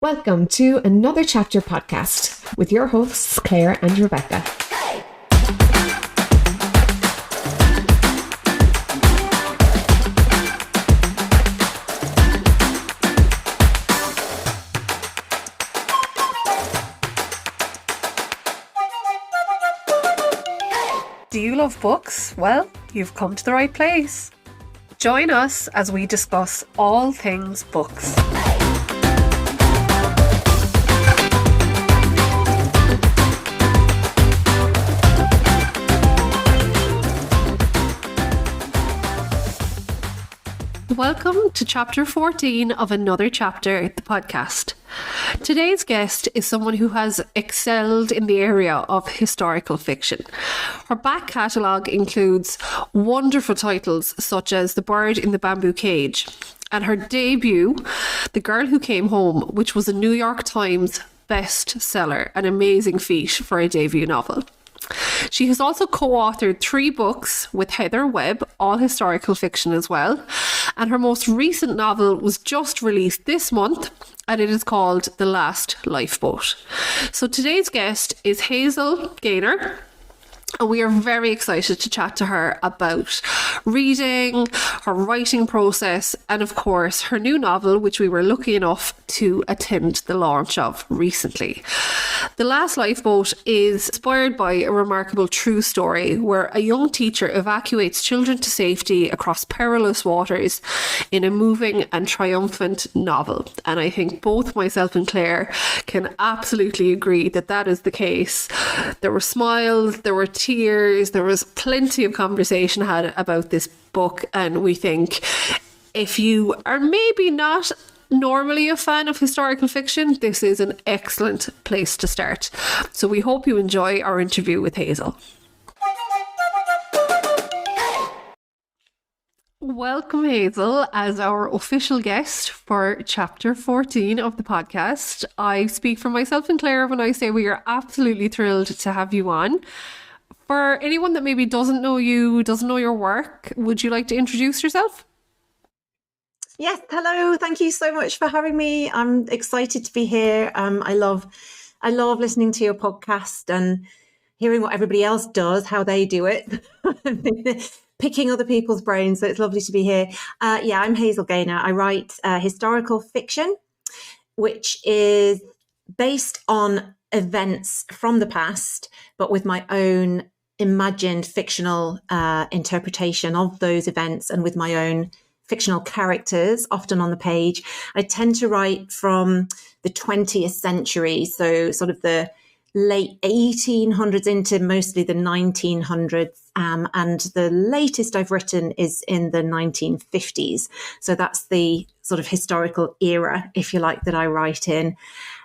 Welcome to another chapter podcast with your hosts, Claire and Rebecca. Do you love books? Well, you've come to the right place. Join us as we discuss all things books. Welcome to chapter 14 of Another Chapter, the podcast. Today's guest is someone who has excelled in the area of historical fiction. Her back catalogue includes wonderful titles such as The Bird in the Bamboo Cage, and her debut, The Girl Who Came Home, which was a New York Times bestseller, an amazing feat for a debut novel. She has also co-authored 3 books with Heather Webb, all historical fiction as well. And her most recent novel was just released this month, and it is called The Last Lifeboat. So today's guest is Hazel Gaynor, and we are very excited to chat to her about reading, her writing process, and of course her new novel, which we were lucky enough to attend the launch of recently. The Last Lifeboat is inspired by a remarkable true story where a young teacher evacuates children to safety across perilous waters in a moving and triumphant novel. And I think both myself and Claire can absolutely agree that that is the case. There were smiles, there were tears, there was plenty of conversation had about this book, and we think if you are maybe not normally a fan of historical fiction, this is an excellent place to start. So we hope you enjoy our interview with Hazel. Welcome, Hazel, as our official guest for chapter 14 of the podcast. I speak for myself and Claire when I say we are absolutely thrilled to have you on. For anyone that maybe doesn't know you, doesn't know your work, would you like to introduce yourself? Yes, hello. Thank you so much for having me. I'm excited to be here. I love listening to your podcast and hearing what everybody else does, how they do it, picking other people's brains. So it's lovely to be here. I'm Hazel Gaynor. I write historical fiction, which is based on events from the past, but with my own imagined fictional interpretation of those events and with my own fictional characters, often on the page. I tend to write from the 20th century, so sort of the late 1800s into mostly the 1900s, and the latest I've written is in the 1950s. So that's the sort of historical era, if you like, that I write in.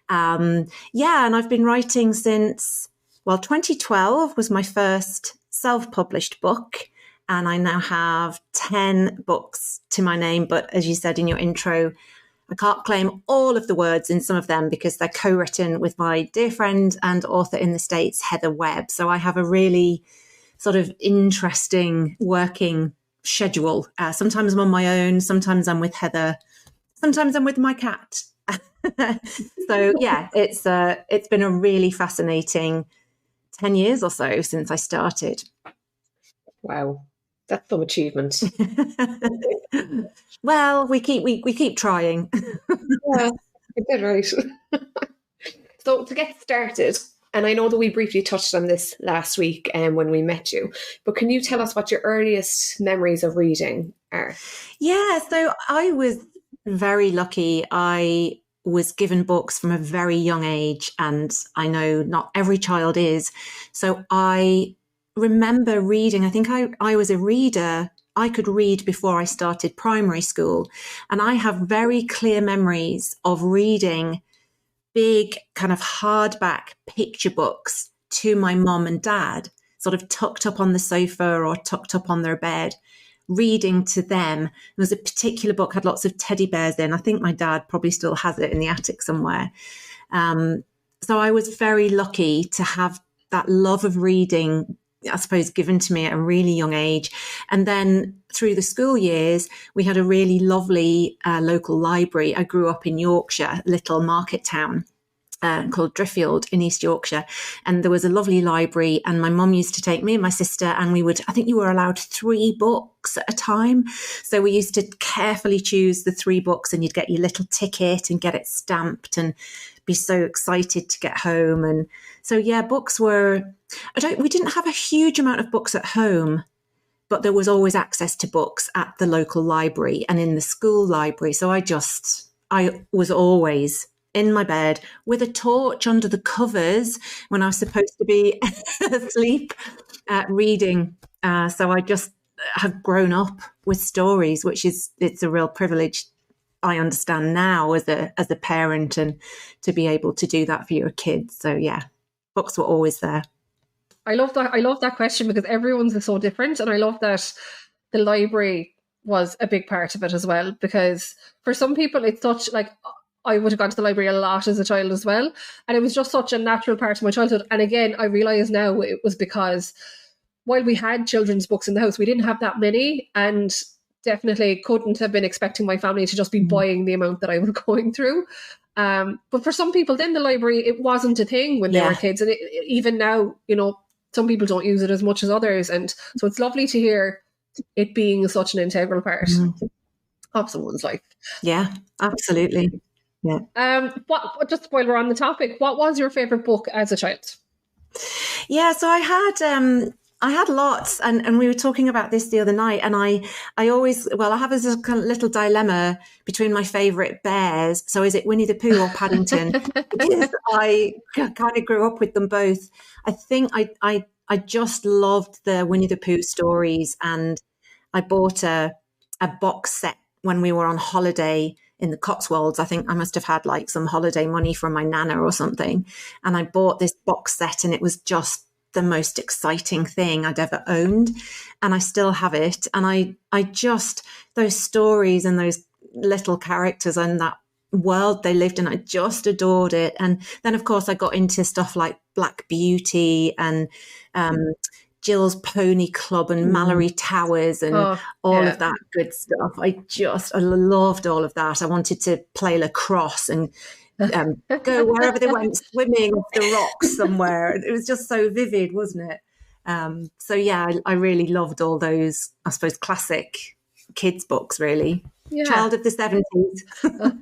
And I've been writing since, 2012 was my first self-published book. And I now have 10 books to my name. But as you said in your intro, I can't claim all of the words in some of them because they're co-written with my dear friend and author in the States, Heather Webb. So I have a really sort of interesting working schedule. Sometimes I'm on my own. Sometimes I'm with Heather. Sometimes I'm with my cat. So yeah, it's been a really fascinating 10 years or so since I started. Wow, that's some achievement. Well, we keep trying. Yeah, you did right. So to get started, and I know that we briefly touched on this last week when we met you, but can you tell us what your earliest memories of reading are? Yeah, so I was very lucky. I was given books from a very young age, and I know not every child is. So I remember reading. I think I was a reader. I could read before I started primary school. And I have very clear memories of reading big kind of hardback picture books to my mum and dad, sort of tucked up on the sofa or tucked up on their bed, reading to them. There was a particular book, had lots of teddy bears in. I think my dad probably still has it in the attic somewhere. So I was very lucky to have that love of reading, I suppose, given to me at a really young age. And then through the school years, we had a really lovely local library. I grew up in Yorkshire, a little market town called Driffield in East Yorkshire. And there was a lovely library, and my mum used to take me and my sister, and I think you were allowed 3 books at a time. So we used to carefully choose the 3 books, and you'd get your little ticket and get it stamped and be so excited to get home. And so, yeah, books we didn't have a huge amount of books at home, but there was always access to books at the local library and in the school library. So I was always in my bed with a torch under the covers when I was supposed to be asleep, reading. So I just have grown up with stories, it's a real privilege. I understand now as a parent, and to be able to do that for your kids. So yeah, books were always there. I love that. I love that question because everyone's is so different, and I love that the library was a big part of it as well. Because for some people, it's such like I would have gone to the library a lot as a child as well, and it was just such a natural part of my childhood. And again, I realise now it was because while we had children's books in the house, we didn't have that many, and definitely couldn't have been expecting my family to just be buying the amount that I was going through. But for some people, then the library, it wasn't a thing when they were kids, and even now, some people don't use it as much as others, and so it's lovely to hear it being such an integral part of someone's life. Yeah, absolutely. Yeah. Just while we're on the topic, what was your favorite book as a child? Yeah, so I had lots, and we were talking about this the other night, and I have this kind of little dilemma between my favourite bears. So is it Winnie the Pooh or Paddington? Because I kind of grew up with them both. I think I just loved the Winnie the Pooh stories, and I bought a box set when we were on holiday in the Cotswolds. I think I must have had like some holiday money from my nana or something. And I bought this box set, and it was just the most exciting thing I'd ever owned. And I still have it. And I just, those stories and those little characters and that world they lived in, I just adored it. And then, of course, I got into stuff like Black Beauty and Jill's Pony Club and Mallory Towers and all of that good stuff. I loved all of that. I wanted to play lacrosse and go wherever they went, swimming off the rocks somewhere. It was just so vivid, wasn't it? So yeah, I really loved all those, I suppose, classic kids books, really. Yeah. Child of the 70s.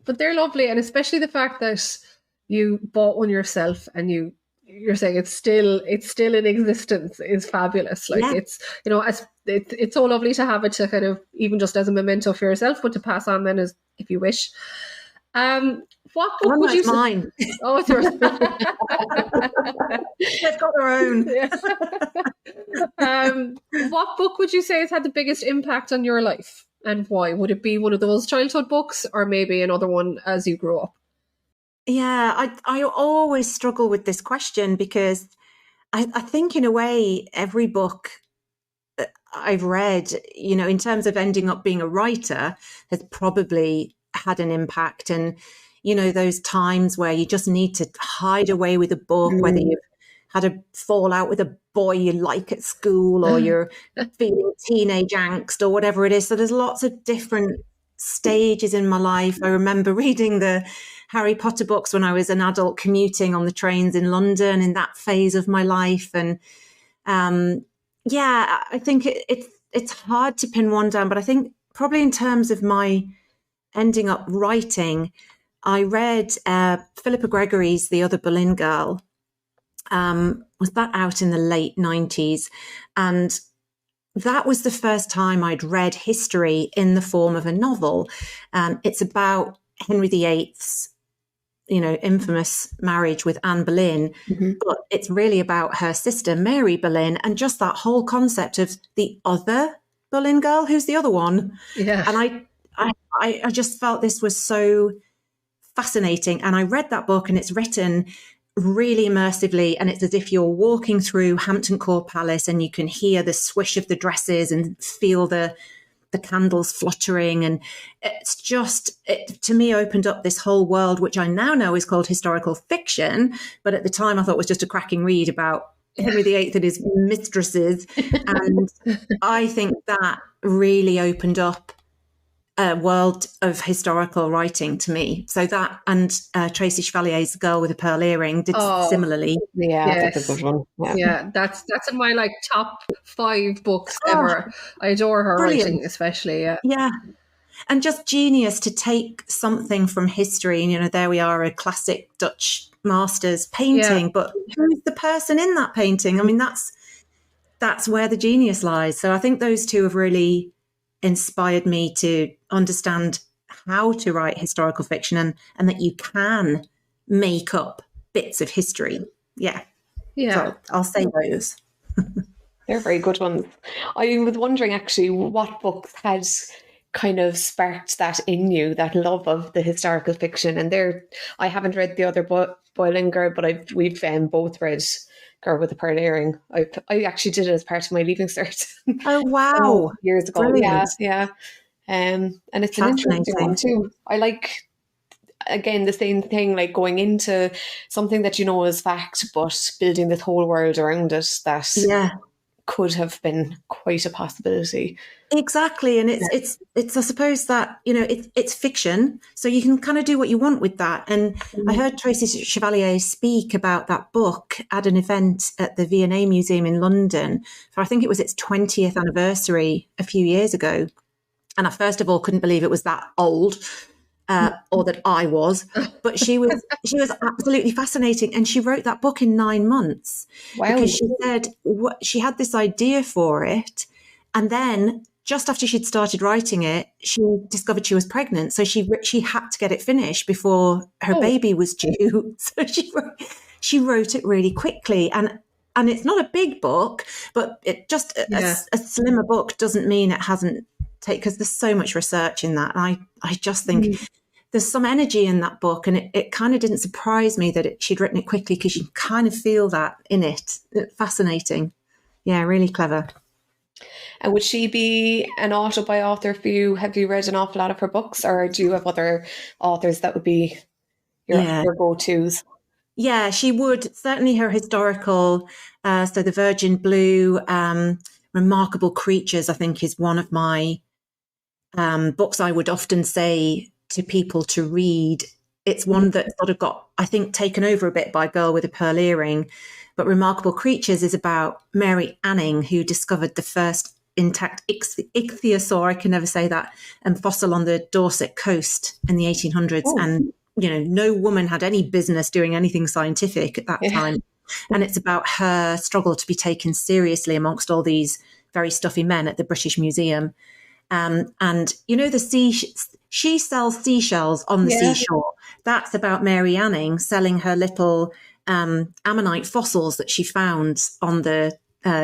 But they're lovely, and especially the fact that you bought one yourself and you're saying it's still in existence is fabulous. Like it's so lovely to have it to kind of even just as a memento for yourself, but to pass on then as if you wish. What book would you say? Mine. Oh, it's yours. They've got their own. What book would you say has had the biggest impact on your life, and why? Would it be one of those childhood books, or maybe another one as you grew up? Yeah, I always struggle with this question because I think in a way every book I've read, in terms of ending up being a writer, has probably had an impact. And, those times where you just need to hide away with a book, whether you've had a fallout with a boy you like at school, or you're feeling teenage angst or whatever it is. So there's lots of different stages in my life. I remember reading the Harry Potter books when I was an adult, commuting on the trains in London in that phase of my life. And I think it's hard to pin one down, but I think probably in terms of my ending up writing, I read Philippa Gregory's The Other Boleyn Girl. Was that out in the late 90s? And that was the first time I'd read history in the form of a novel. It's about Henry VIII's, infamous marriage with Anne Boleyn, but it's really about her sister, Mary Boleyn, and just that whole concept of the other Boleyn girl, who's the other one. Yeah. And I just felt this was so fascinating. And I read that book, and it's written really immersively, and it's as if you're walking through Hampton Court Palace and you can hear the swish of the dresses and feel the candles fluttering. And it's just, it to me opened up this whole world, which I now know is called historical fiction, but at the time I thought was just a cracking read about Henry VIII and his mistresses. And I think that really opened up a world of historical writing to me. So that, and Tracy Chevalier's The Girl with a Pearl Earring did similarly. Yeah, Yes. that's a good one. Yeah, that's in my like top 5 books ever. I adore her brilliant. writing, especially. Yeah. And just genius to take something from history. And, you know, there we are, a classic Dutch master's painting, but who's the person in that painting? I mean, that's where the genius lies. So I think those two have really inspired me to understand how to write historical fiction, and that you can make up bits of history. Yeah. So I'll say those. They're very good ones. I was wondering actually what books had kind of sparked that in you, that love of the historical fiction. And I haven't read the other Boiling Girl, but we've both read Girl with a Pearl Earring. I actually did it as part of my Leaving Cert. Oh wow! Years ago. Brilliant. Yeah. And it's an interesting one too. I like, again, the same thing, like going into something that you know is fact, but building this whole world around it that could have been quite a possibility. Exactly. And it's I suppose that, you know, it's fiction, so you can kind of do what you want with that. And I heard Tracy Chevalier speak about that book at an event at the V&A Museum in London for, I think it was its 20th anniversary a few years ago. And I first of all couldn't believe it was that old, or that I was, but she was absolutely fascinating. And she wrote that book in 9 months. Wow. Because she said she had this idea for it, and then just after she'd started writing it, she discovered she was pregnant. So she had to get it finished before her baby was due. So she wrote it really quickly. And it's not a big book, but it just a slimmer book doesn't mean it hasn't taken, because there's so much research in that. And I just think there's some energy in that book, and it kind of didn't surprise me that she'd written it quickly, because you kind of feel that in it. Fascinating. Yeah, really clever. And would she be an author for you? Have you read an awful lot of her books, or do you have other authors that would be your go-tos? Yeah, she would. Certainly her historical, so The Virgin Blue, Remarkable Creatures, I think, is one of my books I would often say to people to read. It's one that sort of got, I think, taken over a bit by Girl with a Pearl Earring. But Remarkable Creatures is about Mary Anning, who discovered the first intact ichthyosaur, I can never say that, fossil on the Dorset coast in the 1800s. Oh. And, you know, no woman had any business doing anything scientific at that time. And it's about her struggle to be taken seriously amongst all these very stuffy men at the British Museum. And, you know, she sells seashells on the seashore. That's about Mary Anning selling her little ammonite fossils that she found on the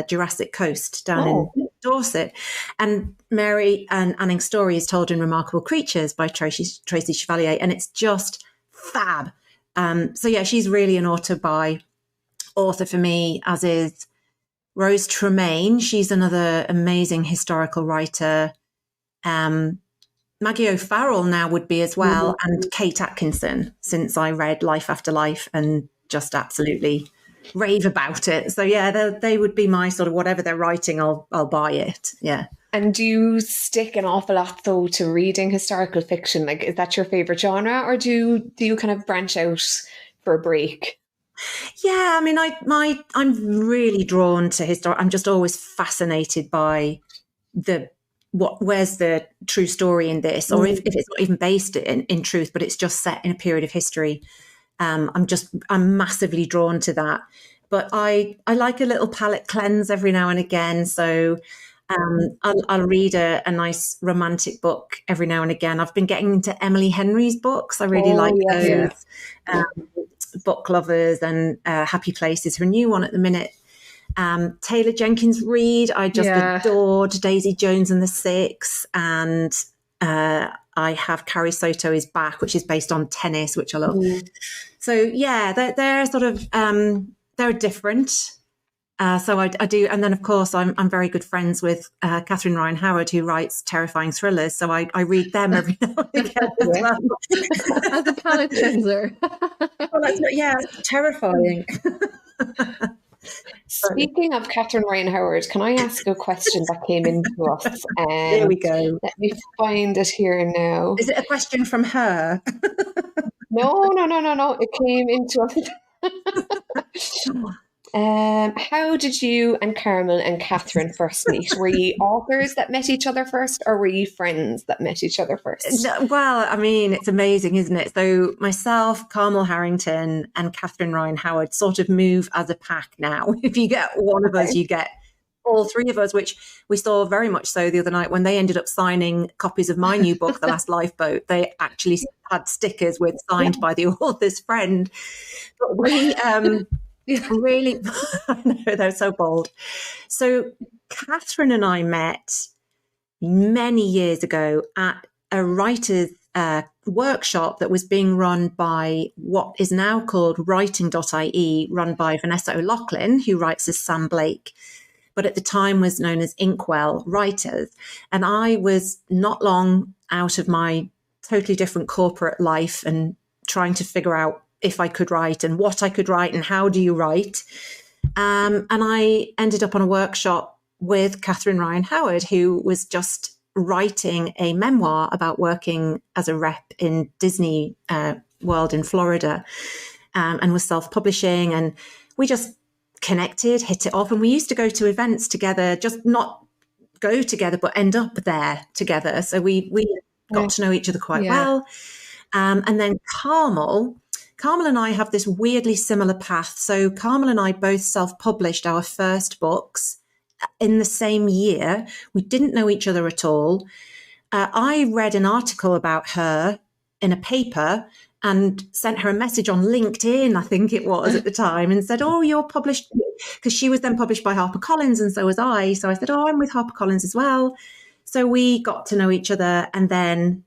Jurassic coast down in Dorset. And Mary and Anning's story is told in Remarkable Creatures by Tracy Chevalier, and it's just fab. So yeah, she's really an author for me, as is Rose Tremaine. She's another amazing historical writer. Maggie O'Farrell now would be as well, and Kate Atkinson, since I read Life After Life and just absolutely rave about it. So yeah, they would be my sort of, whatever they're writing, I'll buy it. Yeah. And do you stick an awful lot though to reading historical fiction? Like, is that your favorite genre, or do you kind of branch out for a break? Yeah, I mean, I'm really drawn to history. I'm just always fascinated by where's the true story in this, or if it's not even based in truth, but it's just set in a period of history. I'm massively drawn to that. But I like a little palate cleanse every now and again. So I'll read a nice romantic book every now and again. I've been getting into Emily Henry's books. I really like those. Yeah. Book Lovers and Happy Places, her new one at the minute. Taylor Jenkins Reid, I just adored. Daisy Jones and the Six. And I have Carrie Soto is Back, which is based on tennis, which I love. So yeah, they're sort of, they're different. So I do. And then of course I'm very good friends with Catherine Ryan Howard, who writes terrifying thrillers. So I read them every now and again as well. As a palate cleanser. Well, it's terrifying. Speaking of Catherine Ryan Howard, can I ask a question that came into us? There we go. Let me find it here now. Is it a question from her? No. It came into us. How did you and Carmel and Catherine first meet? Were you authors that met each other first, or were you friends that met each other first? Well, I mean, it's amazing, isn't it? So myself, Carmel Harrington and Catherine Ryan Howard sort of move as a pack now. If you get one of us, you get all three of us, which we saw very much so the other night when they ended up signing copies of my new book, The Last Lifeboat. They actually had stickers with signed by the author's friend. But we... really, I know, they're so bold. So Catherine and I met many years ago at a writer's workshop that was being run by what is now called writing.ie, run by Vanessa O'Loughlin, who writes as Sam Blake, but at the time was known as Inkwell Writers. And I was not long out of my totally different corporate life and trying to figure out if I could write and what I could write and how do you write. And I ended up on a workshop with Catherine Ryan Howard, who was just writing a memoir about working as a rep in Disney World in Florida, and was self-publishing. And we just connected, hit it off. And we used to go to events together, just not go together, but end up there together. So we got to know each other quite well. And then Carmel and I have this weirdly similar path. So Carmel and I both self-published our first books in the same year. We didn't know each other at all. I read an article about her in a paper and sent her a message on LinkedIn, I think it was at the time, and said, oh, you're published, because she was then published by HarperCollins and so was I. So I said, oh, I'm with HarperCollins as well. So we got to know each other, and then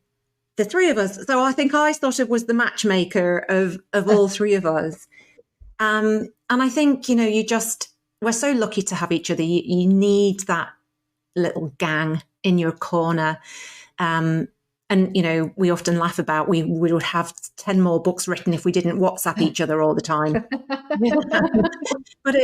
the three of us. So I think I sort of was the matchmaker of all three of us. And I think, we're so lucky to have each other. You need that little gang in your corner. And, we often laugh about we would have 10 more books written if we didn't WhatsApp each other all the time. But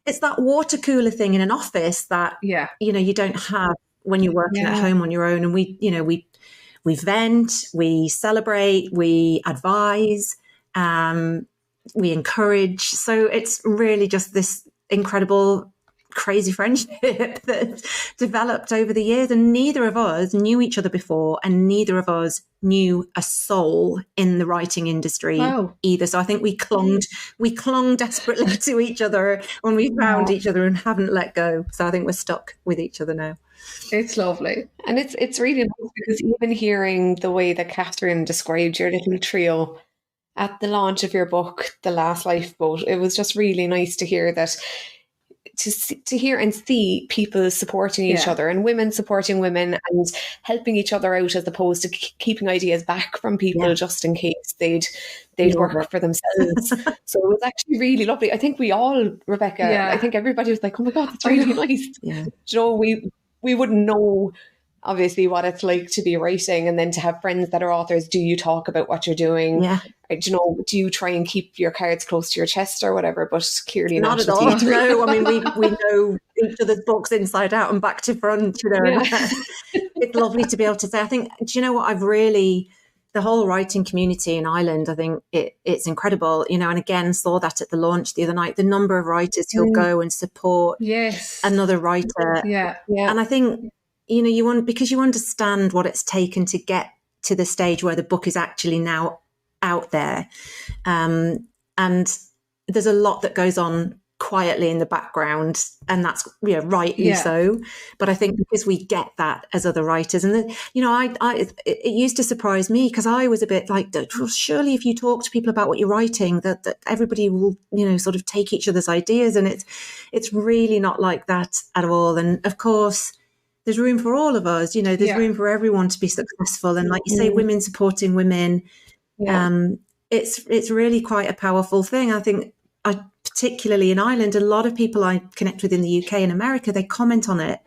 it's that water cooler thing in an office that, you don't have when you're working at home on your own. And we vent, we celebrate, we advise, we encourage. So it's really just this incredible, crazy friendship that developed over the years. And neither of us knew each other before, and neither of us knew a soul in the writing industry either. So I think we clung desperately to each other when we found each other and haven't let go. So I think we're stuck with each other now. It's lovely. And it's really nice because even hearing the way that Catherine described your little trio at the launch of your book, The Last Lifeboat, it was just really nice to hear that, to hear and see people supporting each other, and women supporting women and helping each other out, as opposed to keeping ideas back from people just in case they'd work for themselves. So it was actually really lovely. I think we all, Rebecca, I think everybody was like, oh my God, that's really nice. We wouldn't know, obviously, what it's like to be writing, and then to have friends that are authors. Do you talk about what you're doing? Do you try and keep your cards close to your chest or whatever? But clearly not at all. No, I mean, we know each other's books inside out and back to front. It's lovely to be able to say. I think, do you know what? The whole writing community in Ireland, I think it's incredible, and again, saw that at the launch the other night, the number of writers who'll go and support another writer. And I think, because you understand what it's taken to get to the stage where the book is actually now out there. And there's a lot that goes on quietly in the background, and that's rightly so. But I think because we get that as other writers, and then, it used to surprise me, because I was a bit like, well, surely if you talk to people about what you're writing, that everybody will sort of take each other's ideas, and it's really not like that at all. And of course, there's room for all of us. There's room for everyone to be successful, and like you say, women supporting women. It's really quite a powerful thing. I think, particularly in Ireland, a lot of people I connect with in the UK and America, they comment on it.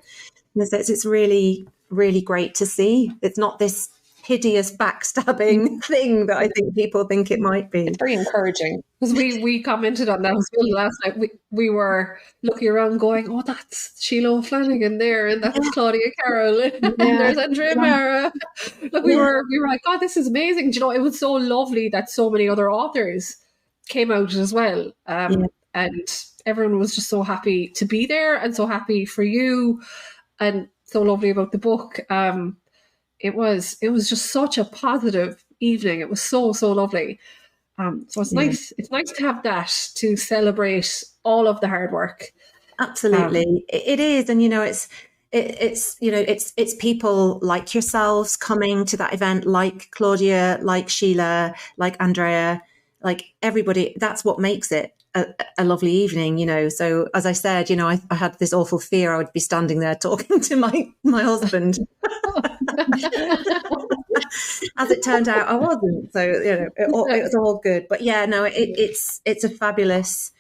It's really, really great to see. It's not this hideous backstabbing thing that I think people think it might be. It's very encouraging. Because we commented on that as well last night. We were looking around going, oh, that's Sheila O'Flanagan there, and that's Claudia Carroll, and there's Andrea Mara. Look, we were like, oh, this is amazing. Do you know, it was so lovely that so many other authors came out as well. And everyone was just so happy to be there and so happy for you and so lovely about the book. It was just such a positive evening. It was so lovely. So it's nice. It's nice to have that to celebrate all of the hard work. Absolutely, it is, and it's people like yourselves coming to that event, like Claudia, like Sheila, like Andrea, like everybody. That's what makes it a lovely evening. So as I said, I had this awful fear I would be standing there talking to my husband. As it turned out, I wasn't. So it was all good. But it's a fabulous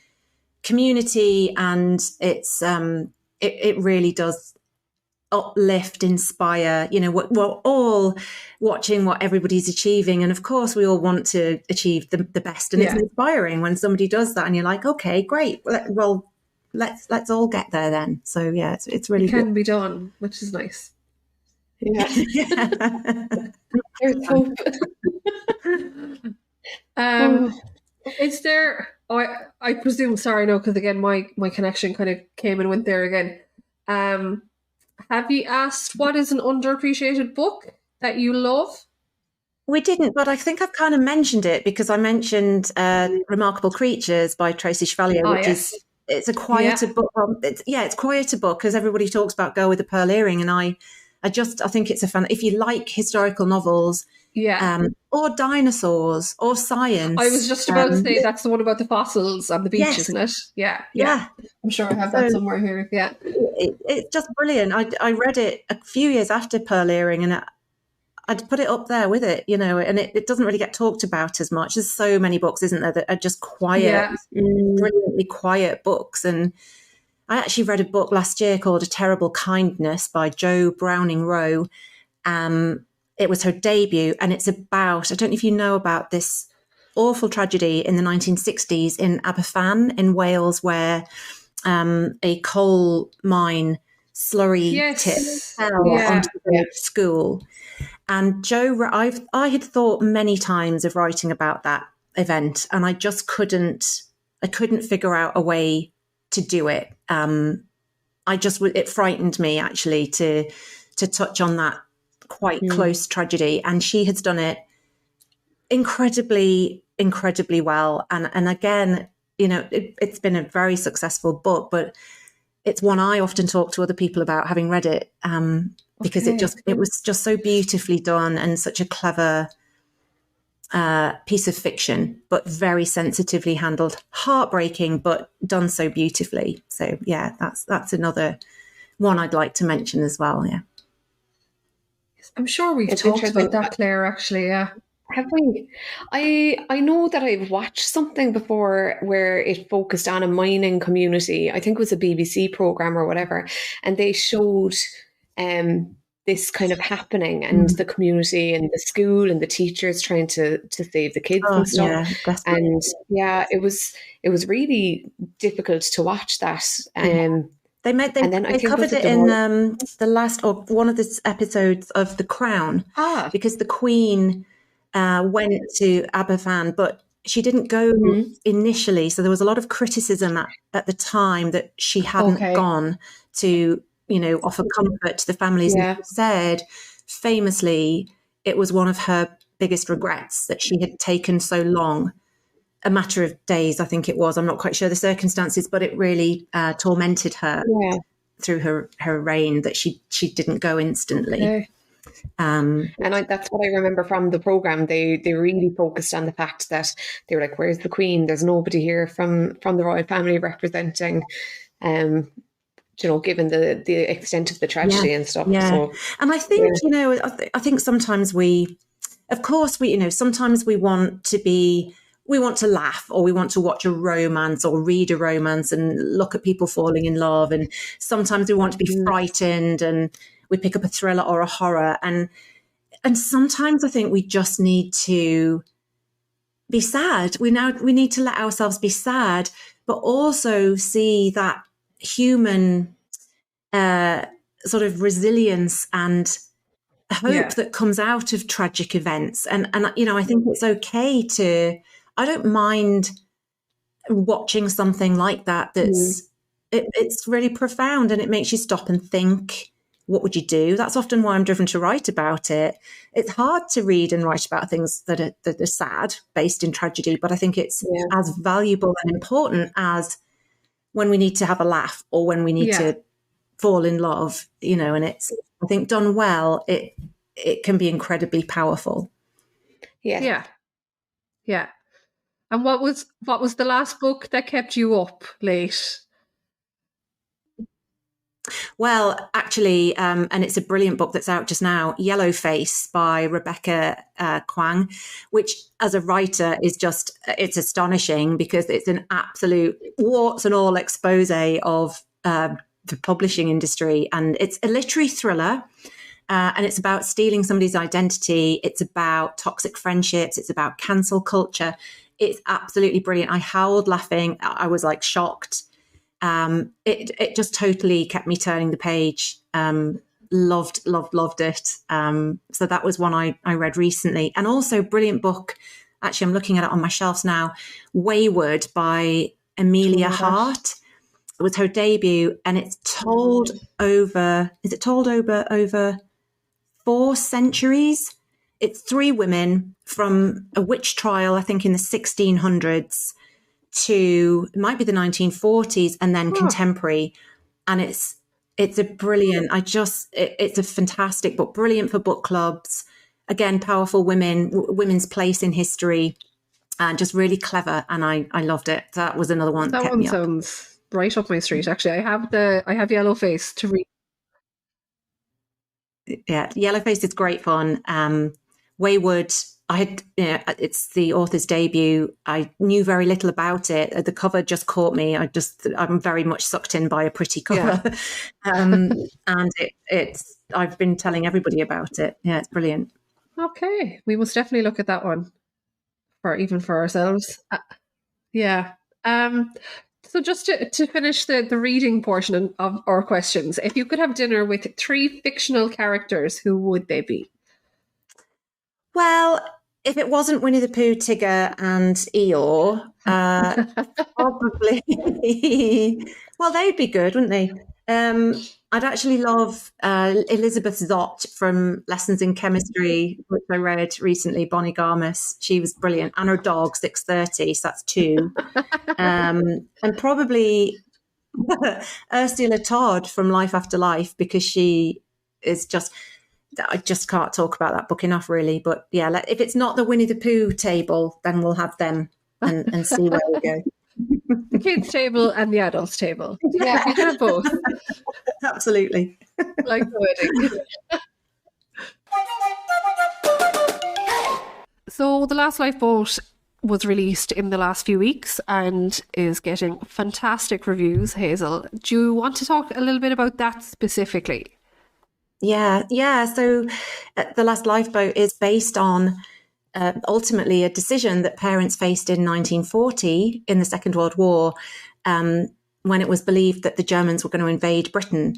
community, and it really does uplift, inspire. We're all watching what everybody's achieving, and of course we all want to achieve the best. And it's inspiring when somebody does that, and you're like, okay, great. Well, let's all get there then. So it's really can be done, which is nice. Yeah. There's hope. Is there? I presume. Sorry, no, because again, my connection kind of came and went there again. Have you asked what is an underappreciated book that you love? We didn't, but I think I've kind of mentioned it because I mentioned Remarkable Creatures by Tracy Chevalier, which is it's a quieter book. It's quieter book because everybody talks about Girl with the Pearl Earring, and I think it's a fun. If you like historical novels, or dinosaurs or science. I was just about to say that's the one about the fossils on the beach, isn't it? Yeah. I'm sure I have that somewhere here. Yeah, it's just brilliant. I read it a few years after Pearl Earring, and I'd put it up there with it, and it doesn't really get talked about as much. There's so many books, isn't there, that are just quiet, brilliantly quiet books. And I actually read a book last year called A Terrible Kindness by Jo Browning Rowe. It was her debut, and it's about, I don't know if you know about this awful tragedy in the 1960s in Aberfan in Wales, where a coal mine slurry tip fell onto the school. And I had thought many times of writing about that event, and I just couldn't figure out a way to do it. It frightened me actually to touch on that quite close tragedy, and she has done it incredibly well. And again, it's been a very successful book, but it's one I often talk to other people about, having read it, because it was just so beautifully done and such a clever piece of fiction, but very sensitively handled, heartbreaking, but done so beautifully. So that's another one I'd like to mention as well. Yeah. I'm sure we've talked about that, Claire, actually, yeah. Have we? I know that I've watched something before where it focused on a mining community. I think it was a BBC programme or whatever, and they showed this kind of happening and the community and the school and the teachers trying to save the kids and stuff. And it was really difficult to watch that. They covered it in the last or one of the episodes of The Crown, because the Queen went to Aberfan, but she didn't go initially. So there was a lot of criticism at the time that she hadn't gone to, offer comfort to the families. And she said, famously, it was one of her biggest regrets that she had taken so long. A matter of days, I think it was. I'm not quite sure the circumstances, but it really tormented her through her reign that she didn't go instantly. Okay. And that's what I remember from the programme. They really focused on the fact that they were like, "Where's the Queen? There's nobody here from the royal family representing." Given the extent of the tragedy and stuff. Yeah. So, and I think I think sometimes sometimes we want to laugh, or we want to watch a romance or read a romance and look at people falling in love. And sometimes we want to be frightened and we pick up a thriller or a horror. And and sometimes I think we just need to be sad. We need to let ourselves be sad, but also see that human sort of resilience and hope that comes out of tragic events. And I think it's okay to, I don't mind watching something like that it's really profound, and it makes you stop and think, what would you do? That's often why I'm driven to write about it. It's hard to read and write about things that are sad, based in tragedy, but I think it's as valuable and important as when we need to have a laugh or when we need to fall in love, and it's, I think, done well, it can be incredibly powerful. Yeah. And what was the last book that kept you up late? Well, actually, and it's a brilliant book that's out just now, Yellow Face by Rebecca Kwang, which as a writer is just, it's astonishing because it's an absolute warts and all expose of the publishing industry. And it's a literary thriller. And it's about stealing somebody's identity. It's about toxic friendships. It's about cancel culture. It's absolutely brilliant. I howled laughing. I was like shocked. It just totally kept me turning the page. Loved it. So that was one I read recently. And also brilliant book. Actually, I'm looking at it on my shelves now. Wayward by Amelia Hart. It was her debut, and it's told over 4 centuries. It's 3 women from a witch trial, I think in the 1600s, to, it might be the 1940s, and then contemporary. And it's a brilliant, it's a fantastic book, brilliant for book clubs. Again, powerful women's place in history, and just really clever. And I loved it. That was another one that kept me up. Sounds right up my street. Actually, I have Yellow Face to read. Yeah, Yellow Face is great fun. Wayward, it's the author's debut. I knew very little about it. The cover just caught me. I'm very much sucked in by a pretty cover. And I've been telling everybody about it. Yeah, it's brilliant. Okay, we must definitely look at that one for ourselves. So just to finish the reading portion of our questions, if you could have dinner with 3 fictional characters, who would they be? Well, if it wasn't Winnie the Pooh, Tigger and Eeyore, probably, well, they'd be good, wouldn't they? I'd actually love Elizabeth Zott from Lessons in Chemistry, which I read recently, Bonnie Garmus. She was brilliant. And her dog, 630, so that's 2. And probably Ursula Todd from Life After Life, because she is just, I just can't talk about that book enough, really. But yeah, if it's not the Winnie the Pooh table, then we'll have them and see where we go. The kids' table and the adults' table. Yeah, we can have both. Absolutely. Like the wedding. So The Last Lifeboat was released in the last few weeks and is getting fantastic reviews, Hazel. Do you want to talk a little bit about that specifically? Yeah. So The Last Lifeboat is based on ultimately a decision that parents faced in 1940 in the Second World War, when it was believed that the Germans were going to invade Britain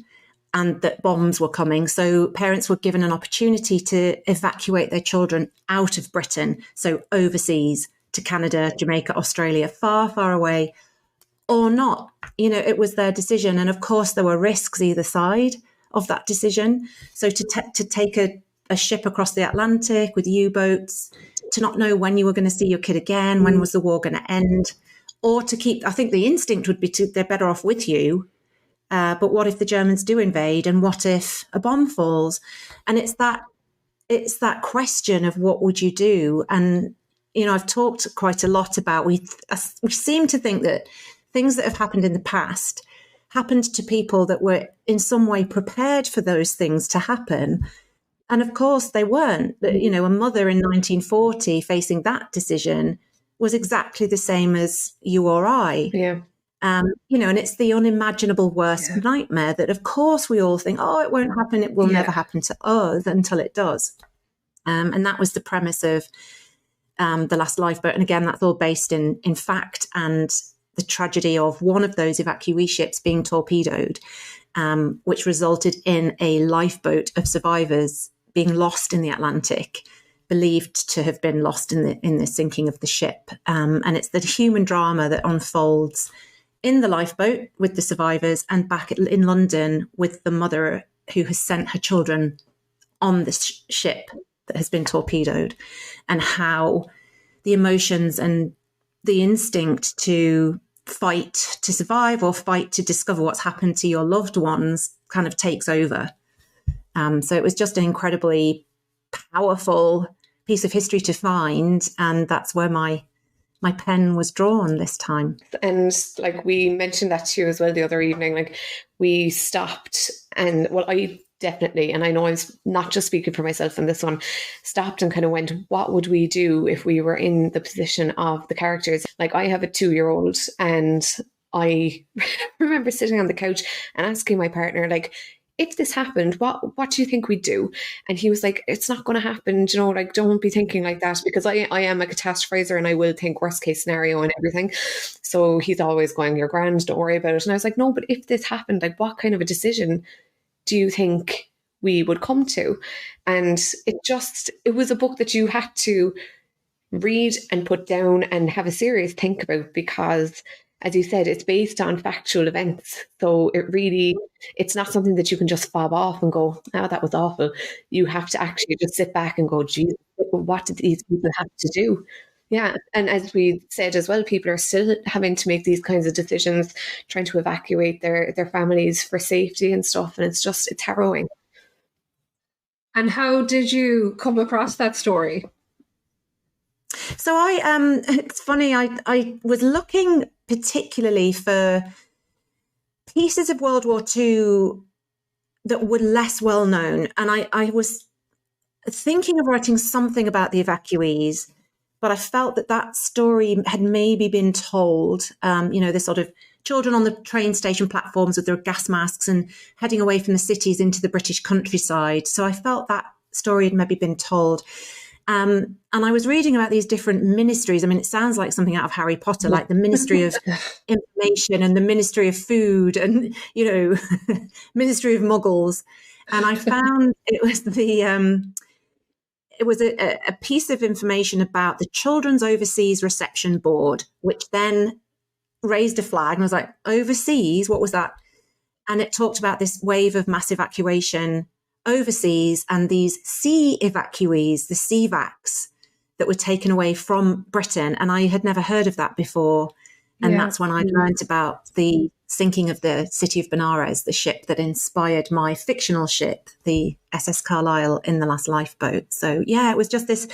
and that bombs were coming. So parents were given an opportunity to evacuate their children out of Britain, so overseas to Canada, Jamaica, Australia, far, far away, or not. It was their decision. And of course, there were risks either side of that decision. So to take a ship across the Atlantic with U-boats, to not know when you were going to see your kid again, when was the war going to end, or to keep, I think the instinct would be they're better off with you. But what if the Germans do invade, and what if a bomb falls? And it's that question of what would you do? And, I've talked quite a lot about, we seem to think that things that have happened in the past happened to people that were in some way prepared for those things to happen. And of course they weren't. A mother in 1940 facing that decision was exactly the same as you or I. Yeah. And it's the unimaginable worst nightmare that, of course, we all think, oh, it won't happen. It will never happen to us until it does. And that was the premise of The Last Lifeboat. And again, that's all based in fact, and the tragedy of one of those evacuee ships being torpedoed, which resulted in a lifeboat of survivors being lost in the Atlantic, believed to have been lost in the sinking of the ship. And it's the human drama that unfolds in the lifeboat with the survivors and back in London with the mother who has sent her children on this ship that has been torpedoed, and how the emotions and the instinct to fight to survive or fight to discover what's happened to your loved ones kind of takes over. So it was just an incredibly powerful piece of history to find, and that's where my pen was drawn this time. And like we mentioned that to you as well the other evening, like we stopped and, well, I definitely, and I know I'm not just speaking for myself in this one, stopped and kind of went, what would we do if we were in the position of the characters? Like I have a 2-year-old, and I remember sitting on the couch and asking my partner, like, if this happened, what do you think we'd do? And he was like, it's not going to happen. You know, like, don't be thinking like that, because I am a catastrophizer and I will think worst case scenario and everything. So he's always going, you're grand, don't worry about it. And I was like, no, but if this happened, like, what kind of a decision do you think we would come to? And it was a book that you had to read and put down and have a serious think about, because as you said, it's based on factual events. So it's not something that you can just fob off and go, oh, that was awful. You have to actually just sit back and go, geez, what did these people have to do? Yeah. And as we said as well, people are still having to make these kinds of decisions, trying to evacuate their families for safety and stuff. And it's harrowing. And how did you come across that story? So it's funny, I was looking particularly for pieces of World War II that were less well known. And I was thinking of writing something about the evacuees, but I felt that story had maybe been told, the sort of children on the train station platforms with their gas masks and heading away from the cities into the British countryside. So I felt that story had maybe been told. And I was reading about these different ministries. I mean, it sounds like something out of Harry Potter, like the Ministry of Information and the Ministry of Food and, Ministry of Muggles. And I found it was a piece of information about the Children's Overseas Reception Board, which then raised a flag. And I was like, overseas? What was that? And it talked about this wave of mass evacuation overseas and these sea evacuees, the CVACs, that were taken away from Britain. And I had never heard of that before. And that's when I learned about the sinking of the city of Benares, the ship that inspired my fictional ship, the SS Carlisle, in The Last Lifeboat. So, it was just this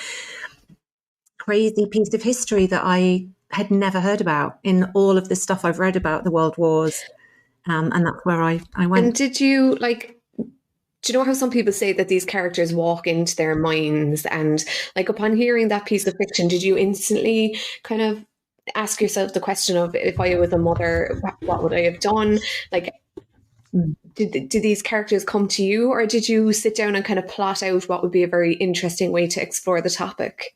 crazy piece of history that I had never heard about in all of the stuff I've read about the World Wars. And that's where I went. And did you, do you know how some people say that these characters walk into their minds? And upon hearing that piece of fiction, did you instantly kind of ask yourself the question of, if I was a mother, what would I have done? Did these characters come to you, or did you sit down and kind of plot out what would be a very interesting way to explore the topic?